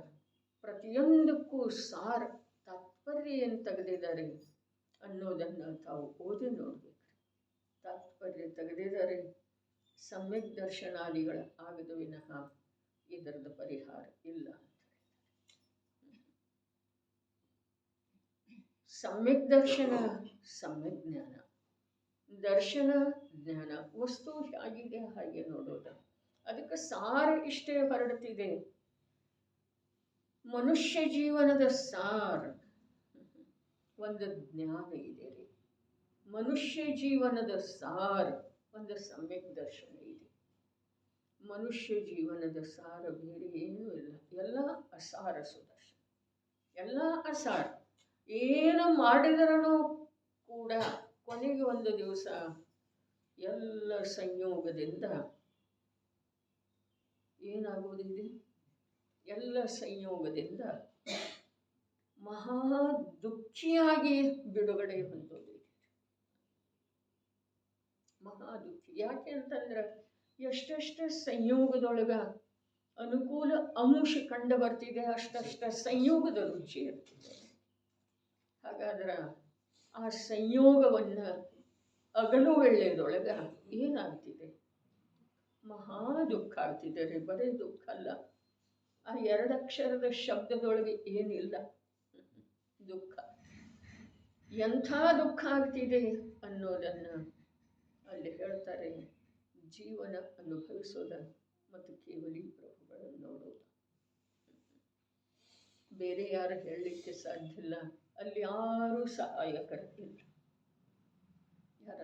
ಪ್ರತಿಯೊಂದಕ್ಕೂ ಸಾರ ತಾತ್ಪರ್ಯ ಏನು ತೆಗೆದಿದ್ದಾರೆ ಅನ್ನೋದನ್ನು ತಾವು ಓದಿ ನೋಡಬೇಕು. ತಾತ್ಪರ್ಯ ತೆಗೆದಿದ್ದಾರೆ, ಸಮ್ಯಕ್ ದರ್ಶನಾದಿಗಳ ಆಗದ ವಿನಃ ಇದರದ ಪರಿಹಾರ ಇಲ್ಲ ಅಂತ. ಸಮ್ಯಕ್ ದರ್ಶನ, ಸಮ್ಯಕ್ ಜ್ಞಾನ. ದರ್ಶನ ಜ್ಞಾನ, ವಸ್ತು ಹೇಗಿದೆ ಹಾಗೆ ನೋಡೋದು. ಅದಕ್ಕೆ ಸಾರ ಇಷ್ಟೇ ಹೊರಡ್ತಿದೆ. ಮನುಷ್ಯ ಜೀವನದ ಸಾರ ಒಂದು ಜ್ಞಾನ ಇದೆ ರೀ. ಮನುಷ್ಯ ಜೀವನದ ಸಾರ ಒಂದು ಸಮ್ಯಕ್ ದರ್ಶನ ಇದೆ. ಮನುಷ್ಯ ಜೀವನದ ಸಾರ ಬೇರೆ ಏನೂ ಇಲ್ಲ. ಎಲ್ಲ ಅಸಾರ ಸುದರ್ಶನ, ಎಲ್ಲ ಅಸಾರ. ಏನು ಮಾಡಿದರೂ ಕೂಡ ಕೊನೆಗೆ ಒಂದು ದಿವಸ ಎಲ್ಲ ಸಂಯೋಗದಿಂದ ಏನಾಗುವುದಿದೆ, ಎಲ್ಲ ಸಂಯೋಗದಿಂದ ಮಹಾ ದುಃಖಿಯಾಗಿ ಬಿಡುಗಡೆ ಹೊಂದೋದು. ಮಹಾ ದುಃಖಿ ಯಾಕೆ ಅಂತಂದ್ರೆ ಎಷ್ಟೆಷ್ಟು ಸಂಯೋಗದೊಳಗ ಅನುಕೂಲ ಅಂಶ ಕಂಡು ಬರ್ತಿದೆ, ಅಷ್ಟಷ್ಟ ಸಂಯೋಗದ ರುಚಿ ಇರ್ತಿದೆ. ಹಾಗಾದ್ರೆ ಆ ಸಂಯೋಗವನ್ನು ಅಗಲು ವೇಳೆಯದೊಳಗ ಏನಾಗ್ತಿದೆ, ಮಹಾ ದುಃಖ ಆಗ್ತಿದೆ ರೀ. ಬರೀ ದುಃಖ ಅಲ್ಲ, ಆ ಎರಡಕ್ಷರದ ಶಬ್ದದೊಳಗೆ ಏನಿಲ್ಲ, ದುಃಖ. ಎಂಥ ದುಃಖ ಆಗ್ತಿದೆ ಅನ್ನೋದನ್ನು ಅಲ್ಲಿ ಹೇಳ್ತಾರೆ. ಜೀವನ ಅನುಭವಿಸೋದ ಮತ್ತು ಕೇವಲಿ ಪ್ರಭುಗಳನ್ನು ನೋಡೋದು, ಬೇರೆ ಯಾರು ಹೇಳಲಿಕ್ಕೆ ಸಾಧ್ಯ ಇಲ್ಲ. ಅಲ್ಲಿ ಯಾರೂ ಸಹಾಯಕರಿಲ್ಲ. ಯಾರ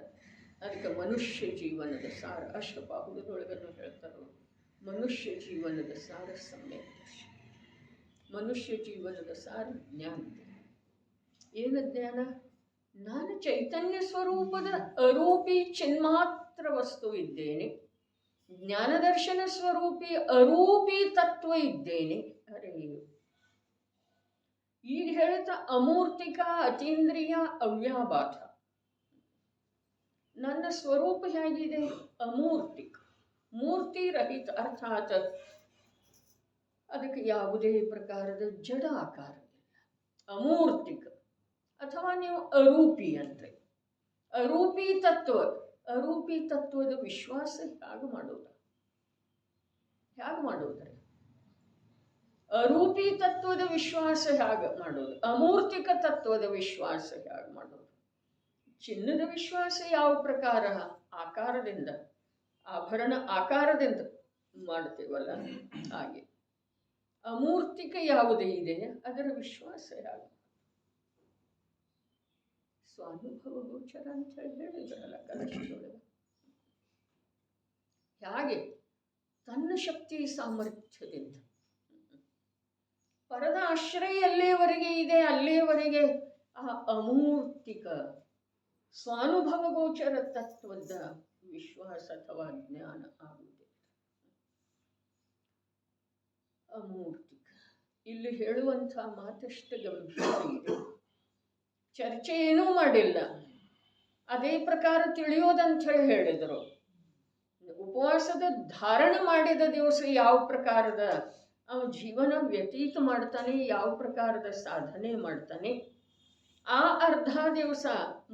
ಅದಕ್ಕೆ ಮನುಷ್ಯ ಜೀವನದ ಸಾರ ಅಷ್ಟಪಾಹುದೊಳಗನ್ನು ಹೇಳ್ತಾರೋ, ಮನುಷ್ಯ ಜೀವನದ ಸಾರ ಸಮ್ಯಕ್ ದರ್ಶನ. ಮನುಷ್ಯ ಜೀವನದ ಸಾರ ಜ್ಞಾನ. ಏನು ಜ್ಞಾನ? ನಾನು ಚೈತನ್ಯ ಸ್ವರೂಪದ ಅರೂಪಿ ಚಿನ್ಮಾತ್ರ ವಸ್ತು ಇದ್ದೇನೆ, ಜ್ಞಾನದರ್ಶನ ಸ್ವರೂಪಿ ಅರೂಪಿ ತತ್ವ ಇದ್ದೇನೆ. ಅರೆ, ಈಗ ಹೇಳ್ತಾ ಅಮೂರ್ತಿಕ, ಅತೀಂದ್ರಿಯ, ಅವ್ಯಾಭಾತ. ನನ್ನ ಸ್ವರೂಪ ಹೇಗಿದೆ? ಅಮೂರ್ತಿಕ, ಮೂರ್ತಿ ರಹಿತ. ಅರ್ಥಾತ್ ಅದಕ್ಕೆ ಯಾವುದೇ ಪ್ರಕಾರದ ಜಡ ಆಕಾರವಿಲ್ಲ. ಅಮೂರ್ತಿಕ ಅಥವಾ ನೀವು ಅರೂಪಿ ಅಂದರೆ ಅರೂಪಿ ತತ್ವ. ಅರೂಪಿ ತತ್ವದ ವಿಶ್ವಾಸ ಹೇಗೆ ಮಾಡೋದು? ಹೇಗೆ ಮಾಡೋದ್ರಿ? ಅರೂಪಿ ತತ್ವದ ವಿಶ್ವಾಸ ಹೇಗೆ ಮಾಡೋದು? ಅಮೂರ್ತಿಕ ತತ್ವದ ವಿಶ್ವಾಸ ಹೇಗೆ ಮಾಡೋದು? ಚಿನ್ನದ ವಿಶ್ವಾಸ ಯಾವ ಪ್ರಕಾರ? ಆಕಾರದಿಂದ, ಆಭರಣ ಆಕಾರದಿಂದ ಮಾಡ್ತೇವಲ್ಲ ಹಾಗೆ. ಅಮೂರ್ತಿಕ ಯಾವುದೇ ಇದೆ ಅದರ ವಿಶ್ವಾಸ ಹೇಗೆ? ಸ್ವಾನುಭವ ಗೋಚರ ಅಂತ ಹೇಳಿದ್ರಲ್ಲ ಕಲಶದೊಳಗೆ. ಹೇಗೆ? ತನ್ನ ಶಕ್ತಿ ಸಾಮರ್ಥ್ಯದಿಂದ ಪರದ ಆಶ್ರಯ ಎಲ್ಲಿಯವರೆಗೆ ಇದೆ ಅಲ್ಲಿಯವರೆಗೆ ಆ ಅಮೂರ್ತಿಕ ಸ್ವಾನುಭವ ಗೋಚರ ತತ್ವದ ವಿಶ್ವಾಸ ಅಥವಾ ಜ್ಞಾನ ಆಗುವುದಿಲ್ಲ. ಅಮೂರ್ತಿಕ ಇಲ್ಲಿ ಹೇಳುವಂಥ ಮಾತಷ್ಟು ಗಂಭೀರ ಇದೆ. ಚರ್ಚೆ ಏನೂ ಮಾಡಿಲ್ಲ, ಅದೇ ಪ್ರಕಾರ ತಿಳಿಯೋದಂತ ಹೇಳಿದರು. ಉಪವಾಸದ ಧಾರಣ ಮಾಡಿದ ದಿವಸ ಯಾವ ಪ್ರಕಾರದ ಜೀವನ ವ್ಯತೀತ ಮಾಡ್ತಾನೆ, ಯಾವ ಪ್ರಕಾರದ ಸಾಧನೆ ಮಾಡ್ತಾನೆ, ಆ ಅರ್ಧ ದಿವಸ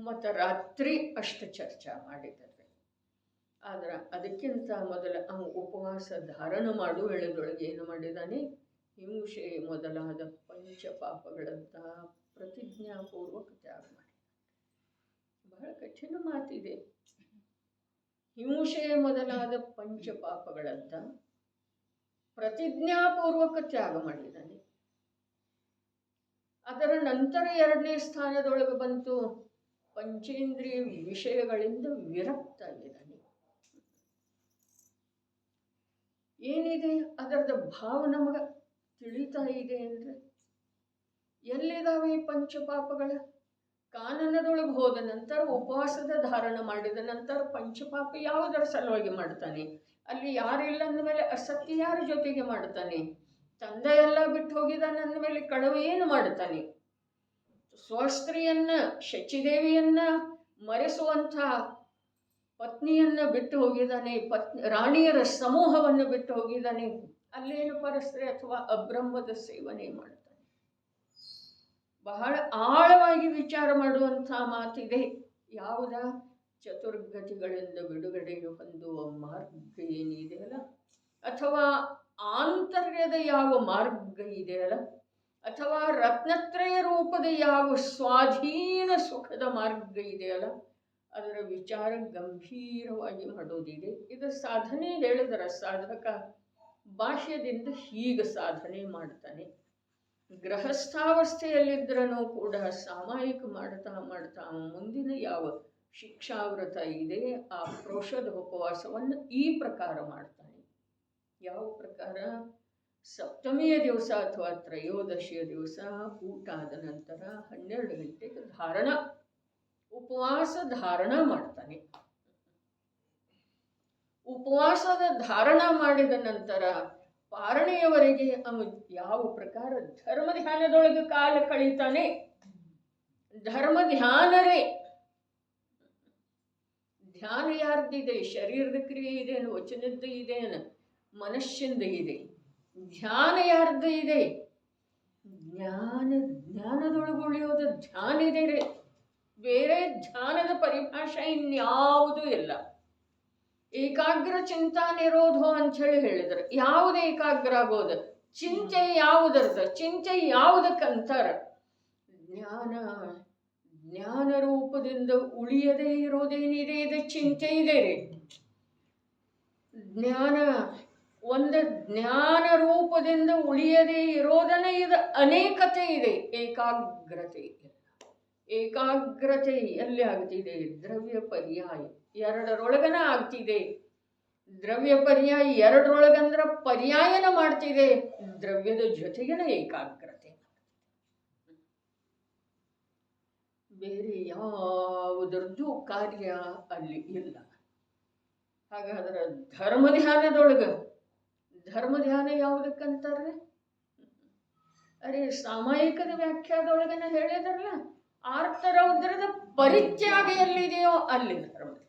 ಮತ್ತು ರಾತ್ರಿ ಅಷ್ಟು ಚರ್ಚೆ ಮಾಡಿದ್ದಾರೆ. ಆದ್ರೆ ಅದಕ್ಕಿಂತ ಮೊದಲ ಉಪವಾಸ ಧಾರಣ ಮಾಡು ವೇಳೆದೊಳಗೆ ಏನು ಮಾಡಿದ್ದಾನೆ? ಹಿಂಸೆ ಮೊದಲಾದ ಪಂಚಪಾಪಗಳಂತ ಪ್ರತಿಜ್ಞಾಪೂರ್ವಕ ತ್ಯಾಗ ಮಾಡಿ. ಬಹಳ ಕಠಿಣ ಮಾತಿದೆ. ಹಿಂಸೆ ಮೊದಲಾದ ಪಂಚಪಾಪಗಳಂತ ಪ್ರತಿಜ್ಞಾಪೂರ್ವಕ ತ್ಯಾಗ ಮಾಡಿದ್ದಾನೆ. ಅದರ ನಂತರ ಎರಡನೇ ಸ್ಥಾನದೊಳಗೆ ಬಂತು ಪಂಚೇಂದ್ರಿಯ ವಿಷಯಗಳಿಂದ ವಿರಕ್ತಾಗಿದ್ದಾನೆ. ಏನಿದೆ ಅದರದ ಭಾವ ನಮಗೆ ತಿಳಿತಾ ಇದೆ ಅಂದರೆ ಎಲ್ಲಿದ್ದಾವೆ ಪಂಚಪಾಪಗಳ? ಕಾನನದೊಳಗೆ ಹೋದ ನಂತರ ಉಪವಾಸದ ಧಾರಣ ಮಾಡಿದ ನಂತರ ಪಂಚಪಾಪ ಯಾವುದರ ಸಲುವಾಗಿ ಮಾಡ್ತಾನೆ? ಅಲ್ಲಿ ಯಾರಿಲ್ಲ ಅಂದಮೇಲೆ ಅಸತ್ಯ ಯಾರ ಜೊತೆಗೆ ಮಾಡ್ತಾನೆ? ತಂದೆ ಎಲ್ಲ ಬಿಟ್ಟು ಹೋಗಿದ್ದಾನೆ ಅಂದಮೇಲೆ ಕಳವು ಏನು ಮಾಡ್ತಾನೆ? ಸ್ವಸ್ತ್ರೀಯನ್ನ ಶಚಿದೇವಿಯನ್ನ ಮರೆಸುವಂಥ ಪತ್ನಿಯನ್ನ ಬಿಟ್ಟು ಹೋಗಿದ್ದಾನೆ, ರಾಣಿಯರ ಸಮೂಹವನ್ನು ಬಿಟ್ಟು ಹೋಗಿದ್ದಾನೆ. ಅಲ್ಲೇನು ಪರಸ್ತ್ರೀ ಅಥವಾ ಅಬ್ರಹ್ಮದ ಸೇವನೆ ಮಾಡ್ತಾನೆ. ಬಹಳ ಆಳವಾಗಿ ವಿಚಾರ ಮಾಡುವಂಥ ಮಾತಿದೆ. ಯಾವುದ? ಚತುರ್ಗತಿಗಳಿಂದ ಬಿಡುಗಡೆ ಹೊಂದುವ ಮಾರ್ಗ ಏನಿದೆಯಲ್ಲ, ಅಥವಾ ಆಂತರ್ಯದ ಯಾವ ಮಾರ್ಗ ಇದೆಯಲ್ಲ, ಅಥವಾ ರತ್ನತ್ರಯ ರೂಪದ ಯಾವ ಸ್ವಾಧೀನ ಸುಖದ ಮಾರ್ಗ ಇದೆಯಲ್ಲ, ಅದರ ವಿಚಾರ ಗಂಭೀರವಾಗಿ ಮಾಡೋದಿದೆ. ಇದು ಸಾಧನೆ ಹೇಳಿದರ ಸಾಧಕ ಭಾಷ್ಯದಿಂದ ಹೀಗೆ ಸಾಧನೆ ಮಾಡ್ತಾನೆ. ಗೃಹಸ್ಥಾವಸ್ಥೆಯಲ್ಲಿದ್ದರೂ ಕೂಡ ಸಾಮಾಯಿಕ ಮಾಡ್ತಾ ಮಾಡ್ತಾ ಮುಂದಿನ ಯಾವ ಶಿಕ್ಷಾವ್ರತ ಇದೆ ಆ ಪ್ರೋಷಧ ಉಪವಾಸವನ್ನು ಈ ಪ್ರಕಾರ ಮಾಡ್ತಾನೆ. ಯಾವ ಪ್ರಕಾರ? ಸಪ್ತಮಿಯ ದಿವಸ ಅಥವಾ ತ್ರಯೋದಶಿಯ ದಿವಸ ಊಟ ಆದ ನಂತರ 12 ಗಂಟೆಗೆ ಉಪವಾಸ ಧಾರಣ ಮಾಡ್ತಾನೆ. ಉಪವಾಸದ ಧಾರಣ ಮಾಡಿದ ನಂತರ ಪಾರಣೆಯವರೆಗೆ ಅವನು ಯಾವ ಪ್ರಕಾರ ಧರ್ಮ ಧ್ಯಾನದೊಳಗೆ ಕಾಲ ಕಳೀತಾನೆ. ಧರ್ಮ ಧ್ಯಾನರೇ. ಧ್ಯಾನ ಯಾರ್ದಿದೆ? ಶರೀರದ ಕ್ರಿಯೆ ಇದೇನು? ವಚನದ್ದು ಇದೇನು? ಮನಸ್ಸಿಂದ ಇದೆ. ಧ್ಯಾನ ಯಾರ್ದು ಇದೆ? ಜ್ಞಾನದೊಳಗುಳಿಯೋದು ಧ್ಯಾನ ಇದೆ ರೇ. ಬೇರೆ ಧ್ಯಾನದ ಪರಿಭಾಷೆ ಇನ್ಯಾವುದೂ ಇಲ್ಲ. ಏಕಾಗ್ರ ಚಿಂತಾ ನಿರೋಧ ಅಂಥೇಳಿ ಹೇಳಿದರು. ಯಾವುದು ಏಕಾಗ್ರ ಆಗೋದು? ಚಿಂತೆ ಯಾವುದರ್ದ? ಚಿಂತೆ ಯಾವುದಕ್ಕಂತಾರ? ಜ್ಞಾನ ರೂಪದಿಂದ ಉಳಿಯದೇ ಇರೋದೇನಿದೆ? ಇದು ಚಿಂತೆ ಇದೆ ರೀ. ಜ್ಞಾನ ರೂಪದಿಂದ ಉಳಿಯದೇ ಇರೋದನ್ನ ಇದು ಅನೇಕತೆ ಇದೆ, ಏಕಾಗ್ರತೆ. ಏಕಾಗ್ರತೆ ಎಲ್ಲಿ ಆಗ್ತಿದೆ? ದ್ರವ್ಯ ಪರ್ಯಾಯ ಎರಡರೊಳಗನ ಆಗ್ತಿದೆ. ದ್ರವ್ಯ ಪರ್ಯಾಯ ಎರಡರೊಳಗಂದ್ರ ಪರ್ಯಾಯನ ಮಾಡ್ತಿದೆ. ದ್ರವ್ಯದ ಜೊತೆಗಿನ ಏಕಾಗ್ರತೆ. ಬೇರೆ ಯಾವುದರದ್ದು ಕಾರ್ಯ ಅಲ್ಲಿ ಇಲ್ಲ. ಹಾಗಾದ್ರೆ ಧರ್ಮ ಧ್ಯಾನ ಯಾವುದಕ್ಕಂತಾರೆ? ಅರೆ ಸಾಮಾಯಿಕದ ವ್ಯಾಖ್ಯಾದೊಳಗನ ಹೇಳಿದ್ರಲ್ಲ, ಆರ್ತರೌದ್ರದ ಪರಿತ್ಯಾಗ ಎಲ್ಲಿದೆಯೋ ಅಲ್ಲಿ ಧರ್ಮ ಧ್ಯಾನ.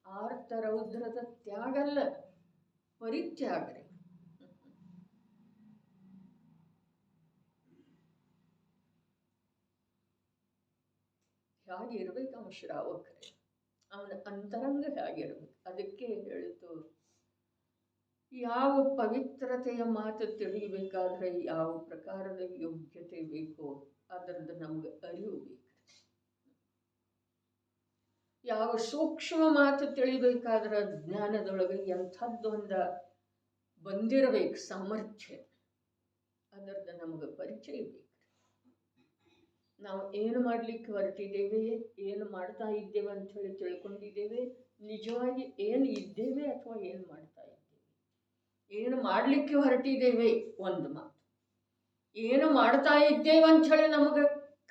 ಆರ್ತರೌದ್ರದ ತ್ಯಾಗ ಅಲ್ಲ, ಪರಿತ್ಯಾಗ ರೀ. ಹೇಗಿರ್ಬೇಕು ಅವನ ಶ್ರಾವಕರೇ? ಅವನ ಅಂತರಂಗ ಹೇಗಿರ್ಬೇಕು? ಅದಕ್ಕೆ ಹೇಳಿತು, ಯಾವ ಪವಿತ್ರತೆಯ ಮಾತು ತಿಳಿಯಬೇಕಾದ್ರೆ ಯಾವ ಪ್ರಕಾರದ ಯೋಗ್ಯತೆ ಬೇಕೋ ಅದರದ್ದು ನಮ್ಗೆ ಅರಿವು ಬೇಕು. ಯಾವ ಸೂಕ್ಷ್ಮ ಮಾತು ತಿಳಿಬೇಕಾದ್ರೆ ಜ್ಞಾನದೊಳಗೆ ಎಂಥದ್ದೊಂದ ಬಂದಿರಬೇಕು ಸಾಮರ್ಥ್ಯ, ಅದರದ್ದು ನಮಗೆ ಪರಿಚಯ ಬೇಕು. ನಾವು ಏನು ಮಾಡಲಿಕ್ಕೆ ಹೊರಟಿದ್ದೇವೆ, ಏನು ಮಾಡ್ತಾ ಇದ್ದೇವೆ ಅಂತ ಹೇಳಿ ತಿಳ್ಕೊಂಡಿದ್ದೇವೆ, ನಿಜವಾಗಿ ಏನು ಇದ್ದೇವೆ ಅಥವಾ ಏನು ಮಾಡ್ತಾ ಇದ್ದೇವೆ. ಏನು ಮಾಡಲಿಕ್ಕೆ ಹೊರಟಿದ್ದೇವೆ ಒಂದು ಮಾತು, ಏನು ಮಾಡ್ತಾ ಇದ್ದೇವೆ ಅಂಥೇಳಿ ನಮಗೆ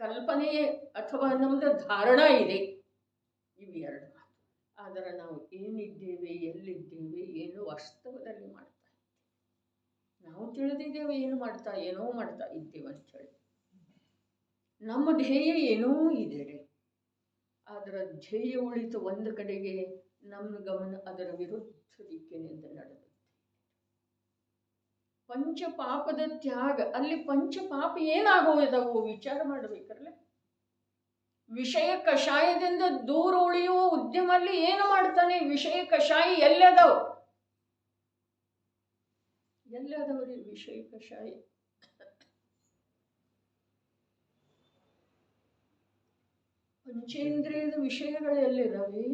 ಕಲ್ಪನೆ ಅಥವಾ ನಮ್ದು ಧಾರಣ ಇದೆ, ಇವು ಎರಡು ಮಾತು. ಆದರೆ ನಾವು ಏನಿದ್ದೇವೆ, ಎಲ್ಲಿದ್ದೇವೆ, ಏನು ವಾಸ್ತವದಲ್ಲಿ ಮಾಡ್ತಾ ಇದ್ದೇವೆ. ನಾವು ತಿಳಿದಿದ್ದೇವೆ ಏನೋ ಮಾಡ್ತಾ ಇದ್ದೇವೆ ಅಂಥೇಳಿ. ನಮ್ಮ ಧ್ಯೇಯ ಏನೋ ಇದೆ ರೀ. ಅದರ ಧ್ಯೇಯ ಉಳಿತು ಒಂದು ಕಡೆಗೆ, ನಮ್ಮ ಗಮನ ಅದರ ವಿರುದ್ಧ ದಿಕ್ಕಿನಿಂದ ನಡೆದು ಪಂಚಪಾಪದ ತ್ಯಾಗ. ಅಲ್ಲಿ ಪಂಚಪಾಪ ಏನಾಗುವುದವು ವಿಚಾರ ಮಾಡಬೇಕಲ್ಲ. ವಿಷಯ ಕಷಾಯದಿಂದ ದೂರ ಉಳಿಯುವ ಉದ್ಯಮಲ್ಲಿ ಏನು ಮಾಡ್ತಾನೆ? ವಿಷಯ ಕಷಾಯ ಎಲ್ಲದವ್ರಿ ವಿಷಯ ಕಷಾಯ? ಪಂಚೇಂದ್ರಿಯದ ವಿಷಯಗಳು ಎಲ್ಲಿದ್ದಾವೆ?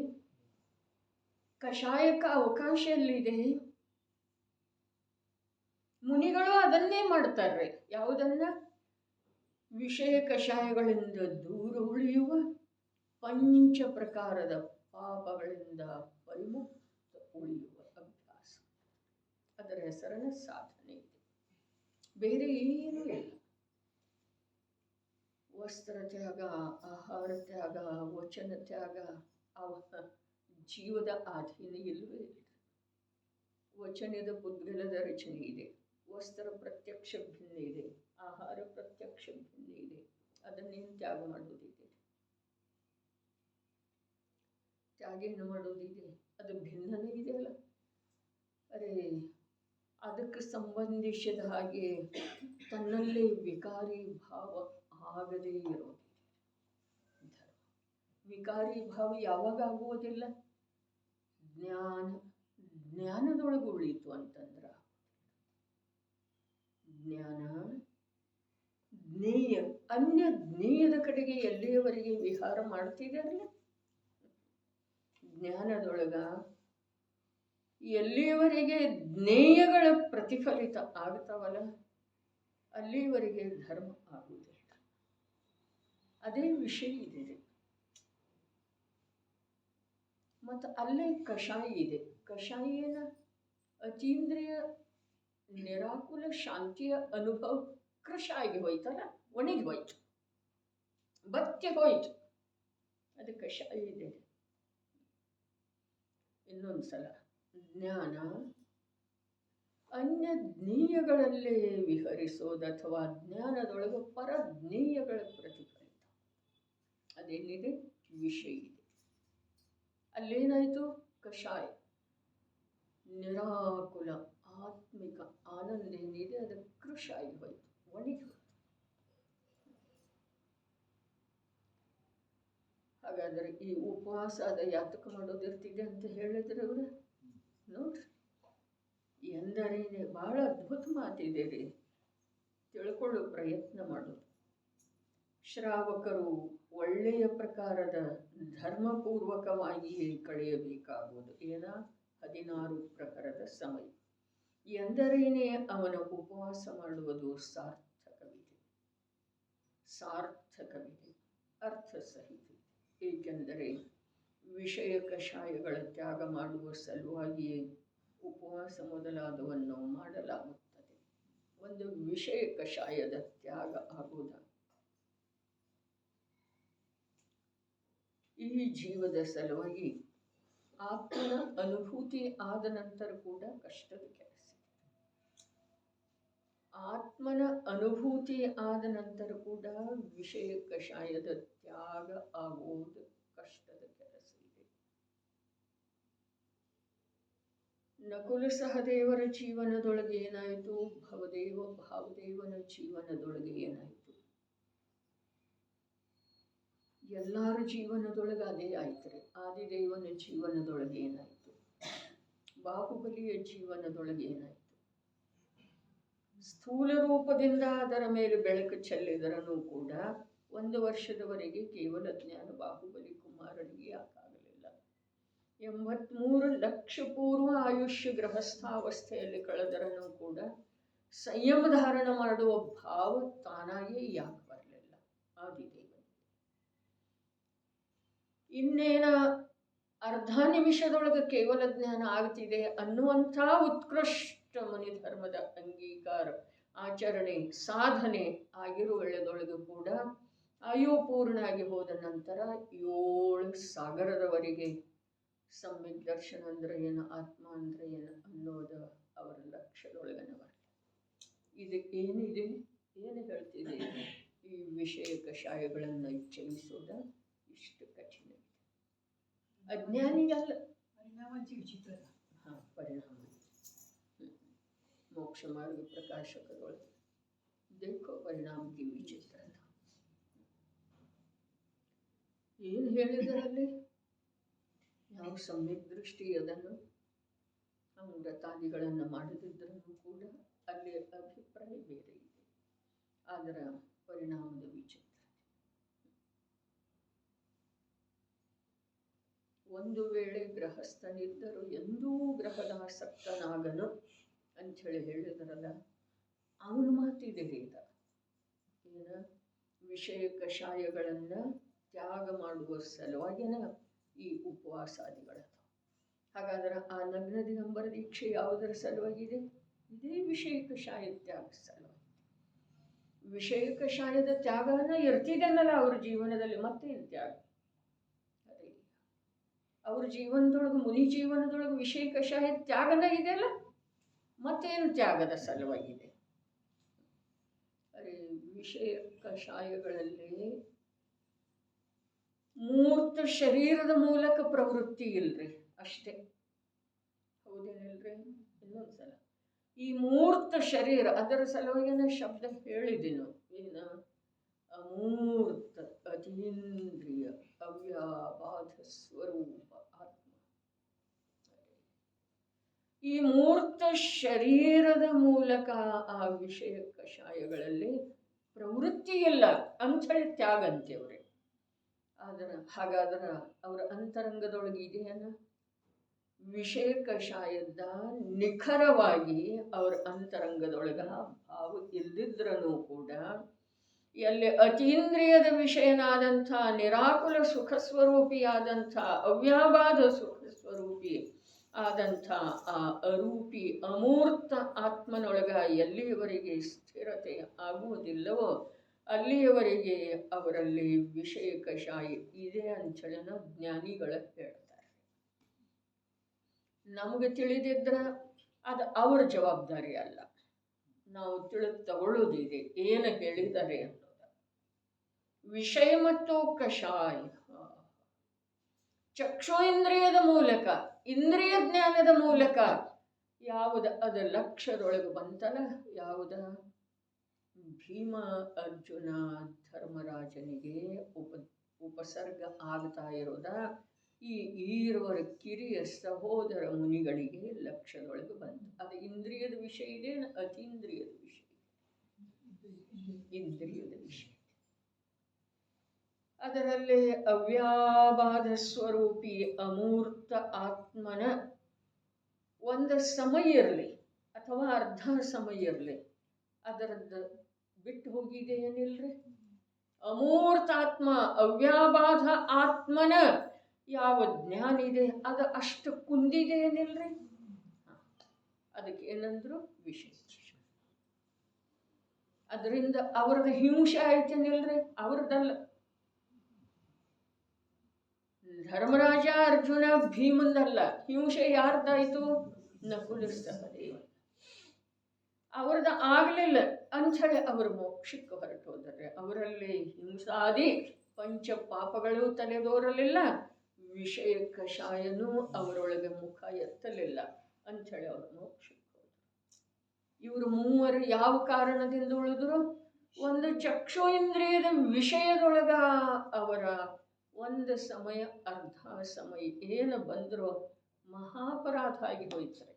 ಕಷಾಯಕ್ಕೆ ಅವಕಾಶ ಎಲ್ಲಿದೆ? ಮುನಿಗಳು ಅದನ್ನೇ ಮಾಡ್ತಾರೆ. ಯಾವುದನ್ನ? ವಿಷಯ ಕಷಾಯಗಳಿಂದ ದೂರ ಉಳಿಯುವ, ಪಂಚ ಪ್ರಕಾರದ ಪಾಪಗಳಿಂದ ಪರಿಮುಕ್ತ ಉಳಿಯುವ ಅಭ್ಯಾಸ. ಅದರ ಹೆಸರನ್ನ ಸಾಧನೆ ಇದೆ, ಬೇರೆ ಏನೂ ಇಲ್ಲ. ವಸ್ತ್ರ ತ್ಯಾಗ, ಆಹಾರ ತ್ಯಾಗ, ವಚನ ತ್ಯಾಗ ಅವ ಜೀವದ ಆಧೀನ ಇಲ್ಲವೇ ಇಲ್ಲ. ವಚನದ ಪುದ್ಗಲದ ರಚನೆ ಇದೆ, ವಸ್ತ್ರ ಪ್ರತ್ಯಕ್ಷ ಭಿನ್ನ ಇದೆ, ಆಹಾರ ಪ್ರತ್ಯಕ್ಷ ಭಿನ್ನ ಇದೆ. ಅದನ್ನೇನು ತ್ಯಾಗ ಮಾಡುವುದಿದೆ? ತ್ಯಾಗ ಏನು ಮಾಡುವುದಿದೆ? ಅದು ಭಿನ್ನನೇ ಇದೆಯಲ್ಲ. ಅರೆ ಅದಕ್ಕೆ ಸಂಬಂಧಿಸಿದ ಹಾಗೆ ತನ್ನಲ್ಲೇ ವಿಕಾರಿ ಭಾವ ಆಗದೇ ಇರೋದು ಧರ್ಮ. ವಿಕಾರಿ ಭಾವ ಯಾವಾಗ ಆಗುವುದಿಲ್ಲ? ಜ್ಞಾನದೊಳಗೆ ಉಳಿಯಿತು ಅಂತಂದ್ರೆ ಜ್ಞಾನ ಜ್ಞೇಯ ಅನ್ಯ ಜ್ಞೇಯದ ಕಡೆಗೆ ಎಲ್ಲಿಯವರೆಗೆ ವಿಹಾರ ಮಾಡ್ತಿದಾರಲ್ಲ, ಜ್ಞಾನದೊಳಗ ಎಲ್ಲಿಯವರೆಗೆ ಜ್ಞೇಯಗಳ ಪ್ರತಿಫಲಿತ ಆಗ್ತಾವಲ್ಲ ಅಲ್ಲಿಯವರೆಗೆ ಧರ್ಮ ಆಗುವುದಿಲ್ಲ. ಅದೇ ವಿಷಯ ಇದೆ. ಮತ್ತು ಅಲ್ಲೇ ಕಷಾಯ ಇದೆ. ಕಷಾಯ ಏನ? ಅತೀಂದ್ರಿಯ ನಿರಾಕುಲ ಶಾಂತಿಯ ಅನುಭವ ಕೃಷ ಆಗಿ ಹೋಯ್ತಲ್ಲ, ಒಣಗಿ ಹೋಯ್ತು, ಬತ್ತಿ ಹೋಯ್ತು, ಅದು ಕಷಾಯ ಇದೆ. ಇನ್ನೊಂದ್ಸಲ, ಜ್ಞಾನ ಅನ್ಯ ಜ್ಞೇಯಗಳಲ್ಲೇ ವಿಹರಿಸೋದು ಅಥವಾ ಜ್ಞಾನದೊಳಗೆ ಪರಜ್ಞೇಯಗಳ ಪ್ರತಿಫಲಿತ, ಅದೇನಿದೆ? ವಿಷಯ ಇದೆ. ಅಲ್ಲೇನಾಯಿತು? ಕಷಾಯ ನಿರಾಕುಲ ಆತ್ಮಿಕ ಆನಂದ ಏನಿದೆ ಅದು ಕೃಷ ಆಗಿ ಹೋಯ್ತು, ಒಣಗಿ ಹೋಯ್ತು. ಹಾಗಾದರೆ ಈ ಉಪವಾಸ ಅದ ಯಾತಕ ಮಾಡೋದಿರ್ತಿದೆ ಅಂತ ಹೇಳಿದ್ರೆ ಅವ್ರ ನೋಡ್ರಿ, ಎಂದರೇನೆ ಬಹಳ ಅದ್ಭುತ ಮಾತಿದೆ ರೀ, ತಿಳ್ಕೊಳ್ಳೋ ಪ್ರಯತ್ನ ಮಾಡೋದು. ಶ್ರಾವಕರು ಒಳ್ಳೆಯ ಪ್ರಕಾರದ ಧರ್ಮಪೂರ್ವಕವಾಗಿಯೇ ಕಳೆಯಬೇಕಾಗುವುದು. ಏನ? 16 ಪ್ರಕಾರದ ಸಮಯ. ಎಂದರೇನೆ ಅವನ ಉಪವಾಸ ಮಾಡುವುದು ಸಾರ್ಥಕವಿದೆ, ಸಾರ್ಥಕವಿದೆ, ಅರ್ಥ ಸಹಿತ. ಏಕೆಂದರೆ ವಿಷಯ ಕಷಾಯಗಳ ತ್ಯಾಗ ಮಾಡುವ ಸಲುವಾಗಿಯೇ ಉಪವಾಸ ಮೊದಲಾದವನ್ನು ಮಾಡಲಾಗುತ್ತದೆ. ಒಂದು ವಿಷಯ ಕಷಾಯದ ತ್ಯಾಗ ಆಗುವುದ ಈ ಜೀವದ ಸಲುವಾಗಿ ಆತ್ಮನ ಅನುಭೂತಿ ಆದ ನಂತರ ಕೂಡ ಕಷ್ಟದ ಕೆಲಸ. ಆತ್ಮನ ಅನುಭೂತಿ ಆದ ನಂತರ ಕೂಡ ವಿಷಯ ಕಷಾಯದ ತ್ಯಾಗ ಆಗುವುದು ಕಷ್ಟದ ಕೆಲಸ ಇದೆ. ನಕುಲ ಸಹದೇವರ ಜೀವನದೊಳಗೆ ಏನಾಯಿತು? ಭಾವದೇವನ ಜೀವನದೊಳಗೆ ಏನಾಯಿತು? ಎಲ್ಲರ ಜೀವನದೊಳಗೆ ಅದೇ ಆಯ್ತರೆ. ಆದಿದೇವನ ಜೀವನದೊಳಗೆ ಏನಾಯಿತು? ಬಾಹುಬಲಿಯ ಜೀವನದೊಳಗೆ ಏನಾಯಿತು? ಸ್ಥೂಲ ರೂಪದಿಂದ ಅದರ ಮೇಲೆ ಬೆಳಕು ಚೆಲ್ಲಿದರನೂ ಕೂಡ 1 ವರ್ಷದವರೆಗೆ ಕೇವಲ ಜ್ಞಾನ ಬಾಹುಬಲಿ ಕುಮಾರನಿಗೆ ಯಾಕಾಗಲಿಲ್ಲ? 83 ಲಕ್ಷ ಪೂರ್ವ ಆಯುಷ್ಯ ಗೃಹಸ್ಥಾವಸ್ಥೆಯಲ್ಲಿ ಕಳೆದರನೂ ಕೂಡ ಸಂಯಮ ಧಾರಣ ಮಾಡುವ ಭಾವ ತಾನಾಗೇ ಯಾಕೆ ಬರಲಿಲ್ಲ ಆದಿದೇವ? ಇನ್ನೇನ ಅರ್ಧ ನಿಮಿಷದೊಳಗೆ ಕೇವಲ ಜ್ಞಾನ ಆಗ್ತಿದೆ ಅನ್ನುವಂಥ ಉತ್ಕೃಷ್ಟ ಮುನಿ ಧರ್ಮದ ಅಂಗೀಕಾರ, ಆಚರಣೆ, ಸಾಧನೆ ಆಗಿರುವಳ್ಳದೊಳಗೂ ಕೂಡ ಆಯುಪೂರ್ಣ ಆಗಿ ಹೋದ ನಂತರ 7 ಸಾಗರದವರೆಗೆ ಸಮ್ಯಕ್ ದರ್ಶನ ಅಂದ್ರೆ ಏನು, ಆತ್ಮ ಅಂದ್ರೆ ಏನು ಅನ್ನೋದು ಅವರ ಲಕ್ಷ್ಯದೊಳಗನ ಬರಲಿ. ಇದಕ್ಕೆ ಏನಿದೆ? ಏನು ಹೇಳ್ತಿದೆ? ಈ ವಿಷಯ ಕಷಾಯಗಳನ್ನು ಜಯಿಸೋದ ಇಷ್ಟು ಕಠಿಣ. ಅಜ್ಞಾನಿಗಲ್ಲ, ಪರಿಣಾಮ ವಿಚಿತ್ರ. ಪರಿಣಾಮ ಮೋಕ್ಷ ಮಾರ್ಗ ಪ್ರಕಾಶಕರೊಳಗೆ देखो ಪರಿಣಾಮ ವಿಚಿತ್ರ. ಏನು ಹೇಳಿದರಲ್ಲಿ? ಯಾವ ಸಮ್ಯಕ್ ದೃಷ್ಟಿ ಅದನ್ನು ನಾವು ವ್ರತಾದಿಗಳನ್ನು ಮಾಡದಿದ್ದರೂ ಕೂಡ ಅಲ್ಲಿ ಅಭಿಪ್ರಾಯ ಬೇರೆ ಇದೆ. ಅದರ ಪರಿಣಾಮದ ವಿಚಿತ್ರ. ಒಂದು ವೇಳೆ ಗೃಹಸ್ಥನಿದ್ದರೂ ಎಂದೂ ಗ್ರಹದಾಸಕ್ತನಾಗನು ಅಂಥೇಳಿ ಹೇಳಿದ್ರಲ್ಲ, ಅವನ ಮಾತಿದೆ ಈಗ. ಏನ? ವಿಷಯ ಕಷಾಯಗಳನ್ನು ತ್ಯಾಗ ಮಾಡುವ ಸಲುವಾಗಿನ ಈ ಉಪವಾಸಾದಿಗಳ. ಹಾಗಾದ್ರೆ ಆ ನಗ್ನ ದಿಗಂಬರ ದೀಕ್ಷೆ ಯಾವುದರ ಸಲುವಾಗಿದೆ? ಇದೇ ವಿಷಯ ಕಷಾಯ ತ್ಯಾಗ ಸಲುವಾಗಿ. ವಿಷಯ ಕಷಾಯದ ತ್ಯಾಗನ ಇರ್ತಿದೆನಲ್ಲ ಅವ್ರ ಜೀವನದಲ್ಲಿ, ಮತ್ತೇನು ತ್ಯಾಗ? ಅದೇ ಅವ್ರ ಜೀವನದೊಳಗೆ, ಮುನಿ ಜೀವನದೊಳಗೆ ವಿಷಯ ಕಷಾಯ ತ್ಯಾಗನ ಇದೆಯಲ್ಲ, ಮತ್ತೇನು ತ್ಯಾಗದ ಸಲುವಾಗಿದೆ? ಅರೆ ವಿಷಯ ಕಷಾಯಗಳಲ್ಲಿ ಮೂರ್ತ ಶರೀರದ ಮೂಲಕ ಪ್ರವೃತ್ತಿ ಇಲ್ರಿ, ಅಷ್ಟೇ. ಹೌದೇನಿಲ್ರಿ? ಇನ್ನೊಂದ್ಸಲ, ಈ ಮೂರ್ತ ಶರೀರ, ಅದರ ಸಲುವಾಗಿನ ಶಬ್ದ ಹೇಳಿದೆನು, ಏನ ಅಮೂರ್ತ ಅತೀಂದ್ರಿಯ ಅವ್ಯಾಬಾಧ ಸ್ವರೂಪ ಆತ್ಮ. ಈ ಮೂರ್ತ ಶರೀರದ ಮೂಲಕ ಆ ವಿಷಯ ಕಷಾಯಗಳಲ್ಲಿ ಪ್ರವೃತ್ತಿ ಇಲ್ಲ ಅಂಥೇಳಿ ತ್ಯಾಗ ಅಂತೆವ್ರೆ. ಹಾಗಾದ್ರೆ ಅವರ ಅಂತರಂಗದೊಳಗೆ ಇದೆಯೇನ ವಿಷಯ ಕಷಾಯದ ನಿಖರವಾಗಿ ಅವರ ಅಂತರಂಗದೊಳಗ ಭಾವ ಇಲ್ಲದಿದ್ರೂ ಕೂಡ ಎಲ್ಲಿ ಅತೀಂದ್ರಿಯದ ವಿಷಯನಾದಂಥ ನಿರಾಕುಲ ಸುಖ ಸ್ವರೂಪಿಯಾದಂಥ ಅವ್ಯಾಬಾಧ ಸುಖ ಸ್ವರೂಪಿ ಆದಂಥ ಆ ಅರೂಪಿ ಅಮೂರ್ತ ಆತ್ಮನೊಳಗ ಎಲ್ಲಿಯವರೆಗೆ ಸ್ಥಿರತೆ ಆಗುವುದಿಲ್ಲವೋ ಅಲ್ಲಿಯವರೆಗೆ ಅವರಲ್ಲಿ ವಿಷಯ ಕಷಾಯ ಇದೆ ಅಂಥೇಳಿ ಜ್ಞಾನಿಗಳ ಹೇಳ್ತಾರೆ. ನಮಗೆ ತಿಳಿದಿದ್ರೆ ಅದು ಅವರ ಜವಾಬ್ದಾರಿ ಅಲ್ಲ, ನಾವು ತಿಳಿದು ತಗೊಳ್ಳೋದಿದೆ ಏನು ಹೇಳಿದ್ದಾರೆ ಅನ್ನೋದು. ವಿಷಯ ಮತ್ತು ಕಷಾಯ ಚಕ್ಷು ಇಂದ್ರಿಯದ ಮೂಲಕ, ಇಂದ್ರಿಯ ಜ್ಞಾನದ ಮೂಲಕ ಯಾವುದು ಅದ ಲಕ್ಷ್ಯದೊಳಗೆ ಬಂತಲ್ಲ, ಯಾವುದ ಭೀಮ ಅರ್ಜುನ ಧರ್ಮರಾಜನಿಗೆ ಉಪಸರ್ಗ ಆಗ್ತಾ ಇರೋದ ಈ ಈರುವರ ಕಿರಿಯ ಸಹೋದರ ಮುನಿಗಳಿಗೆ ಲಕ್ಷ್ಯದೊಳಗೆ ಬಂತು. ಅದು ಇಂದ್ರಿಯದ ವಿಷಯ ಇದೆ, ಅತೀಂದ್ರಿಯದ ವಿಷಯ, ಇಂದ್ರಿಯದ ವಿಷಯ. ಅದರಲ್ಲಿ ಅವ್ಯಾಬಾಧ ಸ್ವರೂಪಿ ಅಮೂರ್ತ ಆತ್ಮನ ಒಂದು ಸಮಯ ಇರಲಿ ಅಥವಾ ಅರ್ಧ ಸಮಯ ಇರಲಿ ಅದರದ್ದು ಬಿಟ್ಟು ಹೋಗಿದೆ ಏನಿಲ್ರಿ. ಅಮೂರ್ತ ಆತ್ಮ ಅವ್ಯಾಬಾಧ ಆತ್ಮನ ಯಾವ ಜ್ಞಾನ ಇದೆ ಅದು ಅಷ್ಟು ಕುಂದಿದೆ ಏನಿಲ್ರಿ. ಅದಕ್ಕೆ ಏನಂದ್ರು ವಿಷಯ. ಅದರಿಂದ ಅವ್ರದ್ದು ಹಿಂಸೆ ಆಯ್ತೇನಿಲ್ರಿ, ಅವ್ರದ್ದಲ್ಲ. ಧರ್ಮರಾಜ ಅರ್ಜುನ ಭೀಮಂದಲ್ಲ, ಹಿಂಸೆ ಯಾರ್ದಾಯ್ತು? ನಕುಲ ಸಹದೇವ. ಅವ್ರದ್ದು ಆಗಲಿಲ್ಲ ಅಂಥೇಳಿ ಅವರು ಮೋಕ್ಷಕ್ಕೆ ಹೊರಟು ಹೋದರೆ ಅವರಲ್ಲಿ ಹಿಂಸಾದಿ ಪಂಚ ಪಾಪಗಳು ತಲೆದೋರಲಿಲ್ಲ, ವಿಷಯ ಕಷಾಯನೂ ಅವರೊಳಗೆ ಮುಖ ಎತ್ತಲಿಲ್ಲ ಅಂಥೇಳಿ ಅವರು ಮೋಕ್ಷಕ್ಕೆ ಹೋದರು. ಇವರು ಮೂವರು ಯಾವ ಕಾರಣದಿಂದ ಉಳಿದ್ರು? ಒಂದು ಚಕ್ಷು ಇಂದ್ರಿಯದ ವಿಷಯದೊಳಗ ಅವರ ಒಂದು ಸಮಯ ಅರ್ಧ ಸಮಯ ಏನು ಬಂದರೂ ಮಹಾಪರಾಧ ಆಗಿ ಹೋಯ್ತಾರೆ.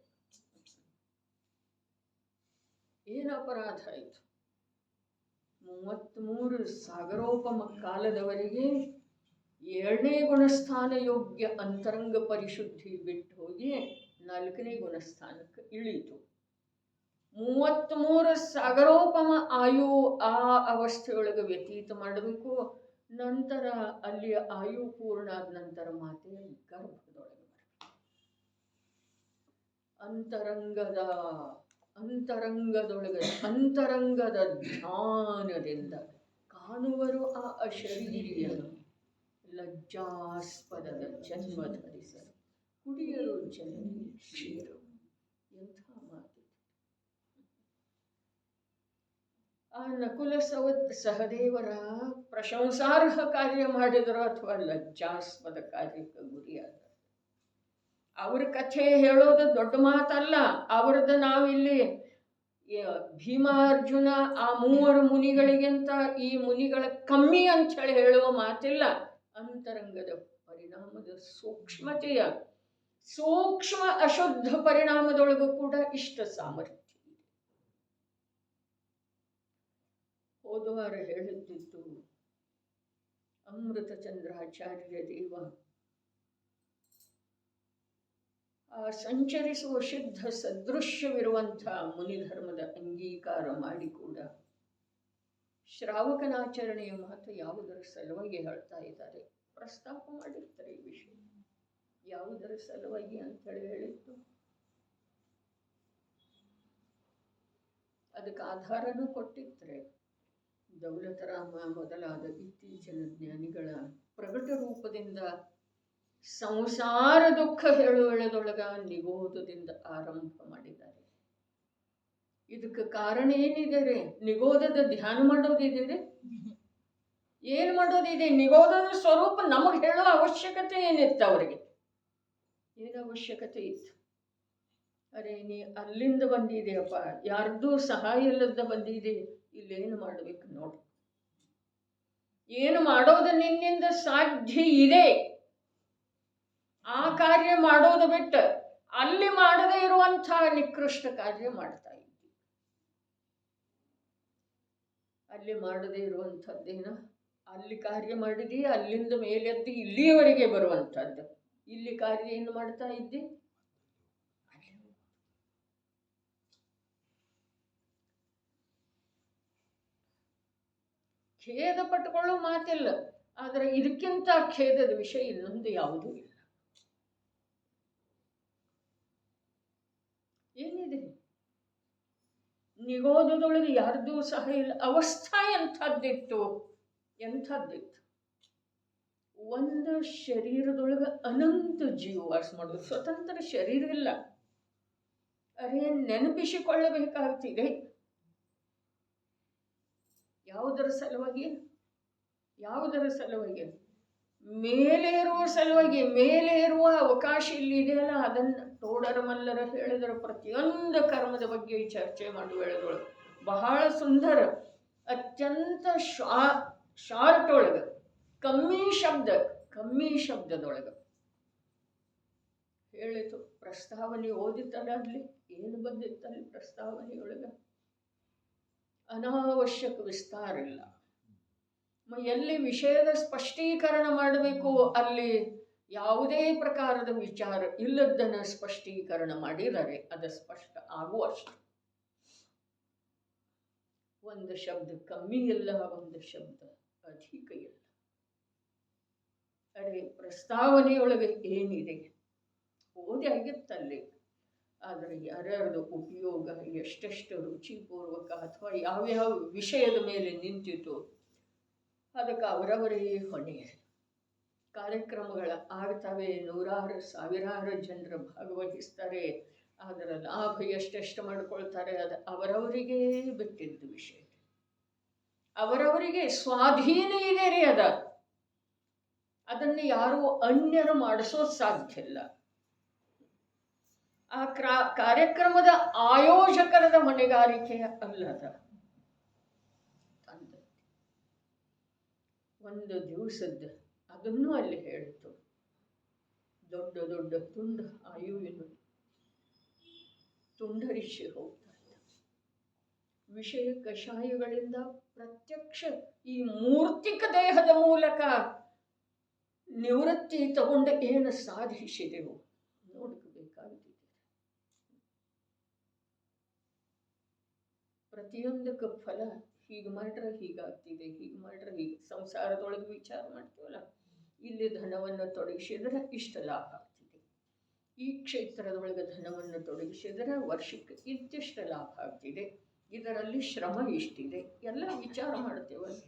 ಏನು ಅಪರಾಧ ಆಯಿತು? 33 ಸಾಗರೋಪಮ ಕಾಲದವರೆಗೆ 7ನೇ ಗುಣಸ್ಥಾನ ಯೋಗ್ಯ ಅಂತರಂಗ ಪರಿಶುದ್ಧಿ ಬಿಟ್ಟು ಹೋಗಿ 4ನೇ ಗುಣಸ್ಥಾನಕ್ಕೆ ಇಳೀತು. 33 ಸಾಗರೋಪಮ ಆಯು ಆ ಅವಸ್ಥೆಯೊಳಗೆ ವ್ಯತೀತ ಮಾಡಬೇಕು. ನಂತರ ಅಲ್ಲಿ ಆಯು ಪೂರ್ಣ ಆದ ನಂತರ ಮಾತೆ ಗರ್ಭದೊಳಗೆ ಅಂತರಂಗದೊಳಗೆ ಅಂತರಂಗದ ಧ್ಯಾನದಿಂದ ಕಾಣುವರು ಆ ಅಶರೀರಿಯನ್ನು ಲಜ್ಜಾಸ್ಪದದ ಜನ್ಮ ಧರಿಸಲು ಕುಡಿಯರು ಜನನಿ ಕ್ಷೀರು. ಎಂಥ ಮಾತು! ಆ ನಕುಲ ಸಹದೇವರ ಪ್ರಶಂಸಾರ್ಹ ಕಾರ್ಯ ಮಾಡಿದರು ಅಥವಾ ಲಜ್ಜಾಸ್ಪದ ಕಾರ್ಯಕ್ಕೆ ಗುರಿಯಾದರು. ಅವ್ರ ಕಥೆ ಹೇಳೋದು ದೊಡ್ಡ ಮಾತಲ್ಲ. ಅವ್ರದ್ದು ನಾವಿಲ್ಲಿ ಭೀಮಾರ್ಜುನ ಆ 3 ಮುನಿಗಳಿಗಿಂತ ಈ ಮುನಿಗಳ ಕಮ್ಮಿ ಅಂಥೇಳಿ ಹೇಳುವ ಮಾತಿಲ್ಲ. ಅಂತರಂಗದ ಪರಿಣಾಮದ ಸೂಕ್ಷ್ಮತೆಯ ಸೂಕ್ಷ್ಮ ಅಶುದ್ಧ ಪರಿಣಾಮದೊಳಗೂ ಕೂಡ ಇಷ್ಟ ಸಾಮರ್ಥ್ಯ ಇದೆ. ಹೋದವಾರ ಹೇಳುತ್ತಿದ್ದು ಅಮೃತ ಚಂದ್ರಾಚಾರ್ಯ ದೇವ ಸಂಚರಿಸುವ ಸಿದ್ಧ ಸದೃಶ್ಯವಿರುವಂಥ ಮುನಿಧರ್ಮದ ಅಂಗೀಕಾರ ಮಾಡಿ ಕೂಡ ಶ್ರಾವಕನಾಚರಣೆಯ ಮಾತು ಯಾವುದರ ಸಲುವಾಗಿ ಹೇಳ್ತಾ ಇದ್ದಾರೆ ಪ್ರಸ್ತಾಪ ಮಾಡಿರ್ತಾರೆ. ಈ ವಿಷಯ ಯಾವುದರ ಸಲುವಾಗಿ ಅಂತೇಳಿ ಹೇಳಿತ್ತು, ಅದಕ್ಕೆ ಆಧಾರನೂ ಕೊಟ್ಟಿರ್ತಾರೆ. ದೌಲತರಾಮ ಮೊದಲಾದ ಇತ್ತೀಚಿನ ಜ್ಞಾನಿಗಳ ಪ್ರಗಟ ರೂಪದಿಂದ ಸಂಸಾರ ದುಃಖ ಹೇಳುವಳದೊಳಗ ನಿಗೋಧದಿಂದ ಆರಂಭ ಮಾಡಿದ್ದಾರೆ. ಇದಕ್ಕೆ ಕಾರಣ ಏನಿದೆ? ನಿಗೋಧದ ಧ್ಯಾನ ಮಾಡೋದಿದೆ. ಏನು ಮಾಡೋದಿದೆ? ನಿಗೋಧದ ಸ್ವರೂಪ ನಮಗೆ ಹೇಳೋ ಅವಶ್ಯಕತೆ ಏನಿತ್ತು? ಅವರಿಗೆ ಏನು ಅವಶ್ಯಕತೆ ಇತ್ತು? ಅರೆ ನೀ ಅಲ್ಲಿಂದ ಬಂದಿದೆಯಪ್ಪ, ಯಾರ್ದೂ ಸಹಾಯ ಇಲ್ಲದ ಬಂದಿದೆ, ಇಲ್ಲೇನು ಮಾಡಬೇಕು ನೋಡು. ಏನು ಮಾಡೋದು ನಿನ್ನಿಂದ ಸಾಧ್ಯ ಇದೆ ಆ ಕಾರ್ಯ ಮಾಡೋದು ಬಿಟ್ಟು ಅಲ್ಲಿ ಮಾಡದೇ ಇರುವಂತಹ ನಿಕೃಷ್ಟ ಕಾರ್ಯ ಮಾಡ್ತಾ ಇದ್ದಿ. ಅಲ್ಲಿ ಮಾಡದೇ ಇರುವಂಥದ್ದೇನ, ಅಲ್ಲಿ ಕಾರ್ಯ ಮಾಡಿದಿ, ಅಲ್ಲಿಂದ ಮೇಲೆದ್ದು ಇಲ್ಲಿಯವರೆಗೆ ಬರುವಂಥದ್ದು. ಇಲ್ಲಿ ಕಾರ್ಯ ಏನು ಮಾಡ್ತಾ ಇದ್ದಿ? ಖೇದ ಪಟ್ಟುಕೊಳ್ಳೋ ಮಾತಿಲ್ಲ, ಆದರೆ ಇದಕ್ಕಿಂತ ಖೇದದ ವಿಷಯ ಇನ್ನೊಂದು ಯಾವುದೂ ಇಲ್ಲ. ಏನಿದೆ? ನಿಗೋದದೊಳಗೆ ಯಾರ್ದೂ ಸಹ ಇಲ್ಲ. ಅವಸ್ಥಾ ಎಂಥದ್ದಿತ್ತು, ಎಂಥದ್ದಿತ್ತು. ಒಂದು ಶರೀರದೊಳಗೆ ಅನಂತ ಜೀವ ವಾಸ ಮಾಡೋದು, ಸ್ವತಂತ್ರ ಶರೀರ ಇಲ್ಲ. ಅರೆ ನೆನಪಿಸಿಕೊಳ್ಳಬೇಕಾಗ್ತಿದೆ. ಯಾವುದರ ಸಲುವಾಗಿ? ಯಾವುದರ ಸಲುವಾಗಿ? ಮೇಲೇರುವ ಸಲುವಾಗಿ. ಮೇಲೇರುವ ಅವಕಾಶ ಇಲ್ಲಿದೆಯಲ್ಲ, ಅದನ್ನು ತೋಡರ ಮಲ್ಲರ ಹೇಳಿದರ ಪ್ರತಿಯೊಂದು ಕರ್ಮದ ಬಗ್ಗೆ ಚರ್ಚೆ ಮಾಡುವ ಹೇಳದೊಳಗೆ ಬಹಳ ಸುಂದರ, ಅತ್ಯಂತ ಶಾರ್ಟ್ ಒಳಗೆ, ಕಮ್ಮಿ ಶಬ್ದದೊಳಗೆ ಹೇಳಿತು. ಪ್ರಸ್ತಾವನೆ ಓದಿತ್ತಲ್ಲ, ಅಲ್ಲಿ ಏನು ಬಂದಿತ್ತಲ್ಲಿ ಪ್ರಸ್ತಾವನೆಯೊಳಗೆ? ಅನಾವಶ್ಯಕ ವಿಸ್ತಾರ ಇಲ್ಲ. ಎಲ್ಲಿ ವಿಷಯದ ಸ್ಪಷ್ಟೀಕರಣ ಮಾಡಬೇಕು ಅಲ್ಲಿ ಯಾವುದೇ ಪ್ರಕಾರದ ವಿಚಾರ ಇಲ್ಲದನ್ನು ಸ್ಪಷ್ಟೀಕರಣ ಮಾಡಿದರೆ ಅದು ಸ್ಪಷ್ಟ ಆಗುವಷ್ಟು. ಒಂದು ಶಬ್ದ ಕಮ್ಮಿ ಇಲ್ಲ, ಒಂದು ಶಬ್ದ ಅಧಿಕ ಇಲ್ಲ. ಅರೆ ಪ್ರಸ್ತಾವನೆಯೊಳಗೆ ಏನಿದೆ ಓದಿ ಆಗಿತ್ತಲ್ಲಿ, ಆದರೆ ಯಾರ್ಯಾರ್ದು ಉಪಯೋಗ, ಎಷ್ಟೆಷ್ಟು ರುಚಿಪೂರ್ವಕ ಅಥವಾ ಯಾವ್ಯಾವ ವಿಷಯದ ಮೇಲೆ ನಿಂತಿತು ಅದಕ್ಕೆ ಅವರವರೇ ಹೊಣೆ. ಕಾರ್ಯಕ್ರಮಗಳ ಆಗ್ತವೆ, ನೂರಾರು ಸಾವಿರಾರು ಜನರು ಭಾಗವಹಿಸ್ತಾರೆ, ಅದರ ಲಾಭ ಎಷ್ಟೆಷ್ಟು ಮಾಡ್ಕೊಳ್ತಾರೆ ಅದು ಅವರವರಿಗೆ ಬಿಟ್ಟಿದ್ದು ವಿಷಯ. ಅವರವರಿಗೆ ಸ್ವಾಧೀನ ಇದೆ ರೀ ಅದನ್ನು ಯಾರೂ ಅನ್ಯರು ಮಾಡಿಸೋದು ಸಾಧ್ಯ ಇಲ್ಲ. ಆ ಕಾರ್ಯಕ್ರಮದ ಆಯೋಜಕರದ ಹೊಣೆಗಾರಿಕೆ ಅಲ್ಲದ. ಒಂದು ದಿವಸದ ಅದನ್ನು ಅಲ್ಲಿ ಹೇಳಿತು. ದೊಡ್ಡ ದೊಡ್ಡ ತುಂಡ ಆಯುವಿನ ತುಂಡರಿಸಿ ಹೋಗ್ತಾ ಇದ್ದ. ವಿಷಯ ಕಷಾಯಗಳಿಂದ ಪ್ರತ್ಯಕ್ಷ ಈ ಮೂರ್ತಿಕ ದೇಹದ ಮೂಲಕ ನಿವೃತ್ತಿ ತಗೊಂಡು ಏನು ಸಾಧಿಸಿದೆವು ನೋಡ್ಕೋಬೇಕಾಗಿದೆ. ಪ್ರತಿಯೊಂದಕ್ಕೆ ಫಲ ಹೀಗೆ ಮಾಡ್ರೆ ಹೀಗಾಗ್ತಿದೆ, ಹೀಗೆ ಮಾಡ್ರೆ ಹೀಗೆ. ಸಂಸಾರದೊಳಗೆ ವಿಚಾರ ಮಾಡ್ತೀವಲ್ಲ, ಇಲ್ಲಿ ಧನವನ್ನು ತೊಡಗಿಸಿದ್ರೆ ಇಷ್ಟ ಲಾಭ ಆಗ್ತಿದೆ, ಈ ಕ್ಷೇತ್ರದೊಳಗೆ ಧನವನ್ನು ತೊಡಗಿಸಿದರೆ ವರ್ಷಕ್ಕೆ ಇಂತಿಷ್ಟು ಲಾಭ ಆಗ್ತಿದೆ, ಇದರಲ್ಲಿ ಶ್ರಮ ಇಷ್ಟಿದೆ, ಎಲ್ಲ ವಿಚಾರ ಮಾಡ್ತೇವಲ್ಲ.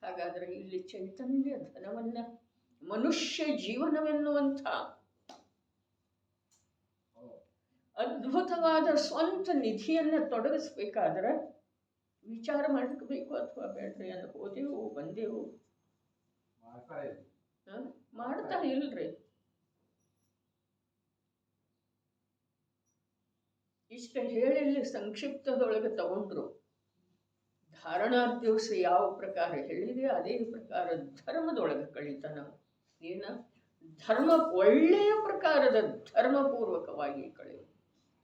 ಹಾಗಾದರೆ ಇಲ್ಲಿ ಚೈತನ್ಯ ಧನವನ್ನು, ಮನುಷ್ಯ ಜೀವನವೆನ್ನುವಂಥ ಅದ್ಭುತವಾದ ಸ್ವಂತ ನಿಧಿಯನ್ನು ತೊಡಗಿಸ್ಬೇಕಾದ್ರೆ ವಿಚಾರ ಮಾಡಬೇಕು ಅಥವಾ ಬೇಡ್ರಿ ಅಂತ ಹೋದೆವು ಬಂದೆವು ಮಾಡ್ತಾ ಇಲ್ರಿ. ಇಷ್ಟ ಹೇಳಿ ಸಂಕ್ಷಿಪ್ತದೊಳಗೆ ತಗೊಂಡ್ರು. ಧಾರಣಾರ್ ದಿವಸ ಯಾವ ಪ್ರಕಾರ ಹೇಳಿದೆ ಅದೇ ಪ್ರಕಾರ ಧರ್ಮದೊಳಗೆ ಕಳೀತಾನ. ಏನ ಧರ್ಮ, ಒಳ್ಳೆಯ ಪ್ರಕಾರದ ಧರ್ಮಪೂರ್ವಕವಾಗಿ ಕಳೆಯುವುದು.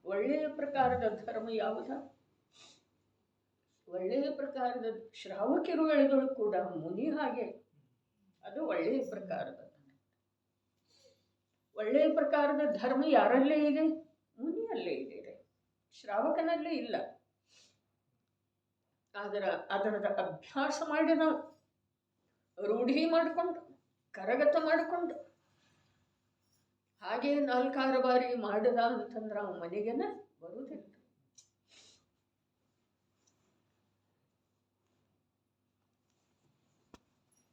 ಒಳ್ಳೆಯ ಪ್ರಕಾರದ ಧರ್ಮ ಯಾವುದ? ಒಳ್ಳೆಯ ಪ್ರಕಾರದ ಶ್ರಾವಕಿರು ಎಳೆದಳು ಕೂಡ ಮುನಿ ಹಾಗೆ, ಅದು ಒಳ್ಳೆಯ ಪ್ರಕಾರದ ಧರ್ಮ. ಒಳ್ಳೆಯ ಪ್ರಕಾರದ ಧರ್ಮ ಯಾರಲ್ಲೇ ಇದೆ? ಮುನಿಯಲ್ಲೇ ಇದೆ, ಶ್ರಾವಕನಲ್ಲೇ ಇಲ್ಲ. ಅದರದ ಅಭ್ಯಾಸ ಮಾಡಿ ನಾವು ರೂಢಿ ಮಾಡಿಕೊಂಡು ಕರಗತ ಮಾಡಿಕೊಂಡು ಹಾಗೆ 4-6 ಬಾರಿ ಮಾಡಿದ ಅಂತಂದ್ರೆ ಅವ ಮನೆಗೆನ ಬರುವುದಿಲ್ಲ.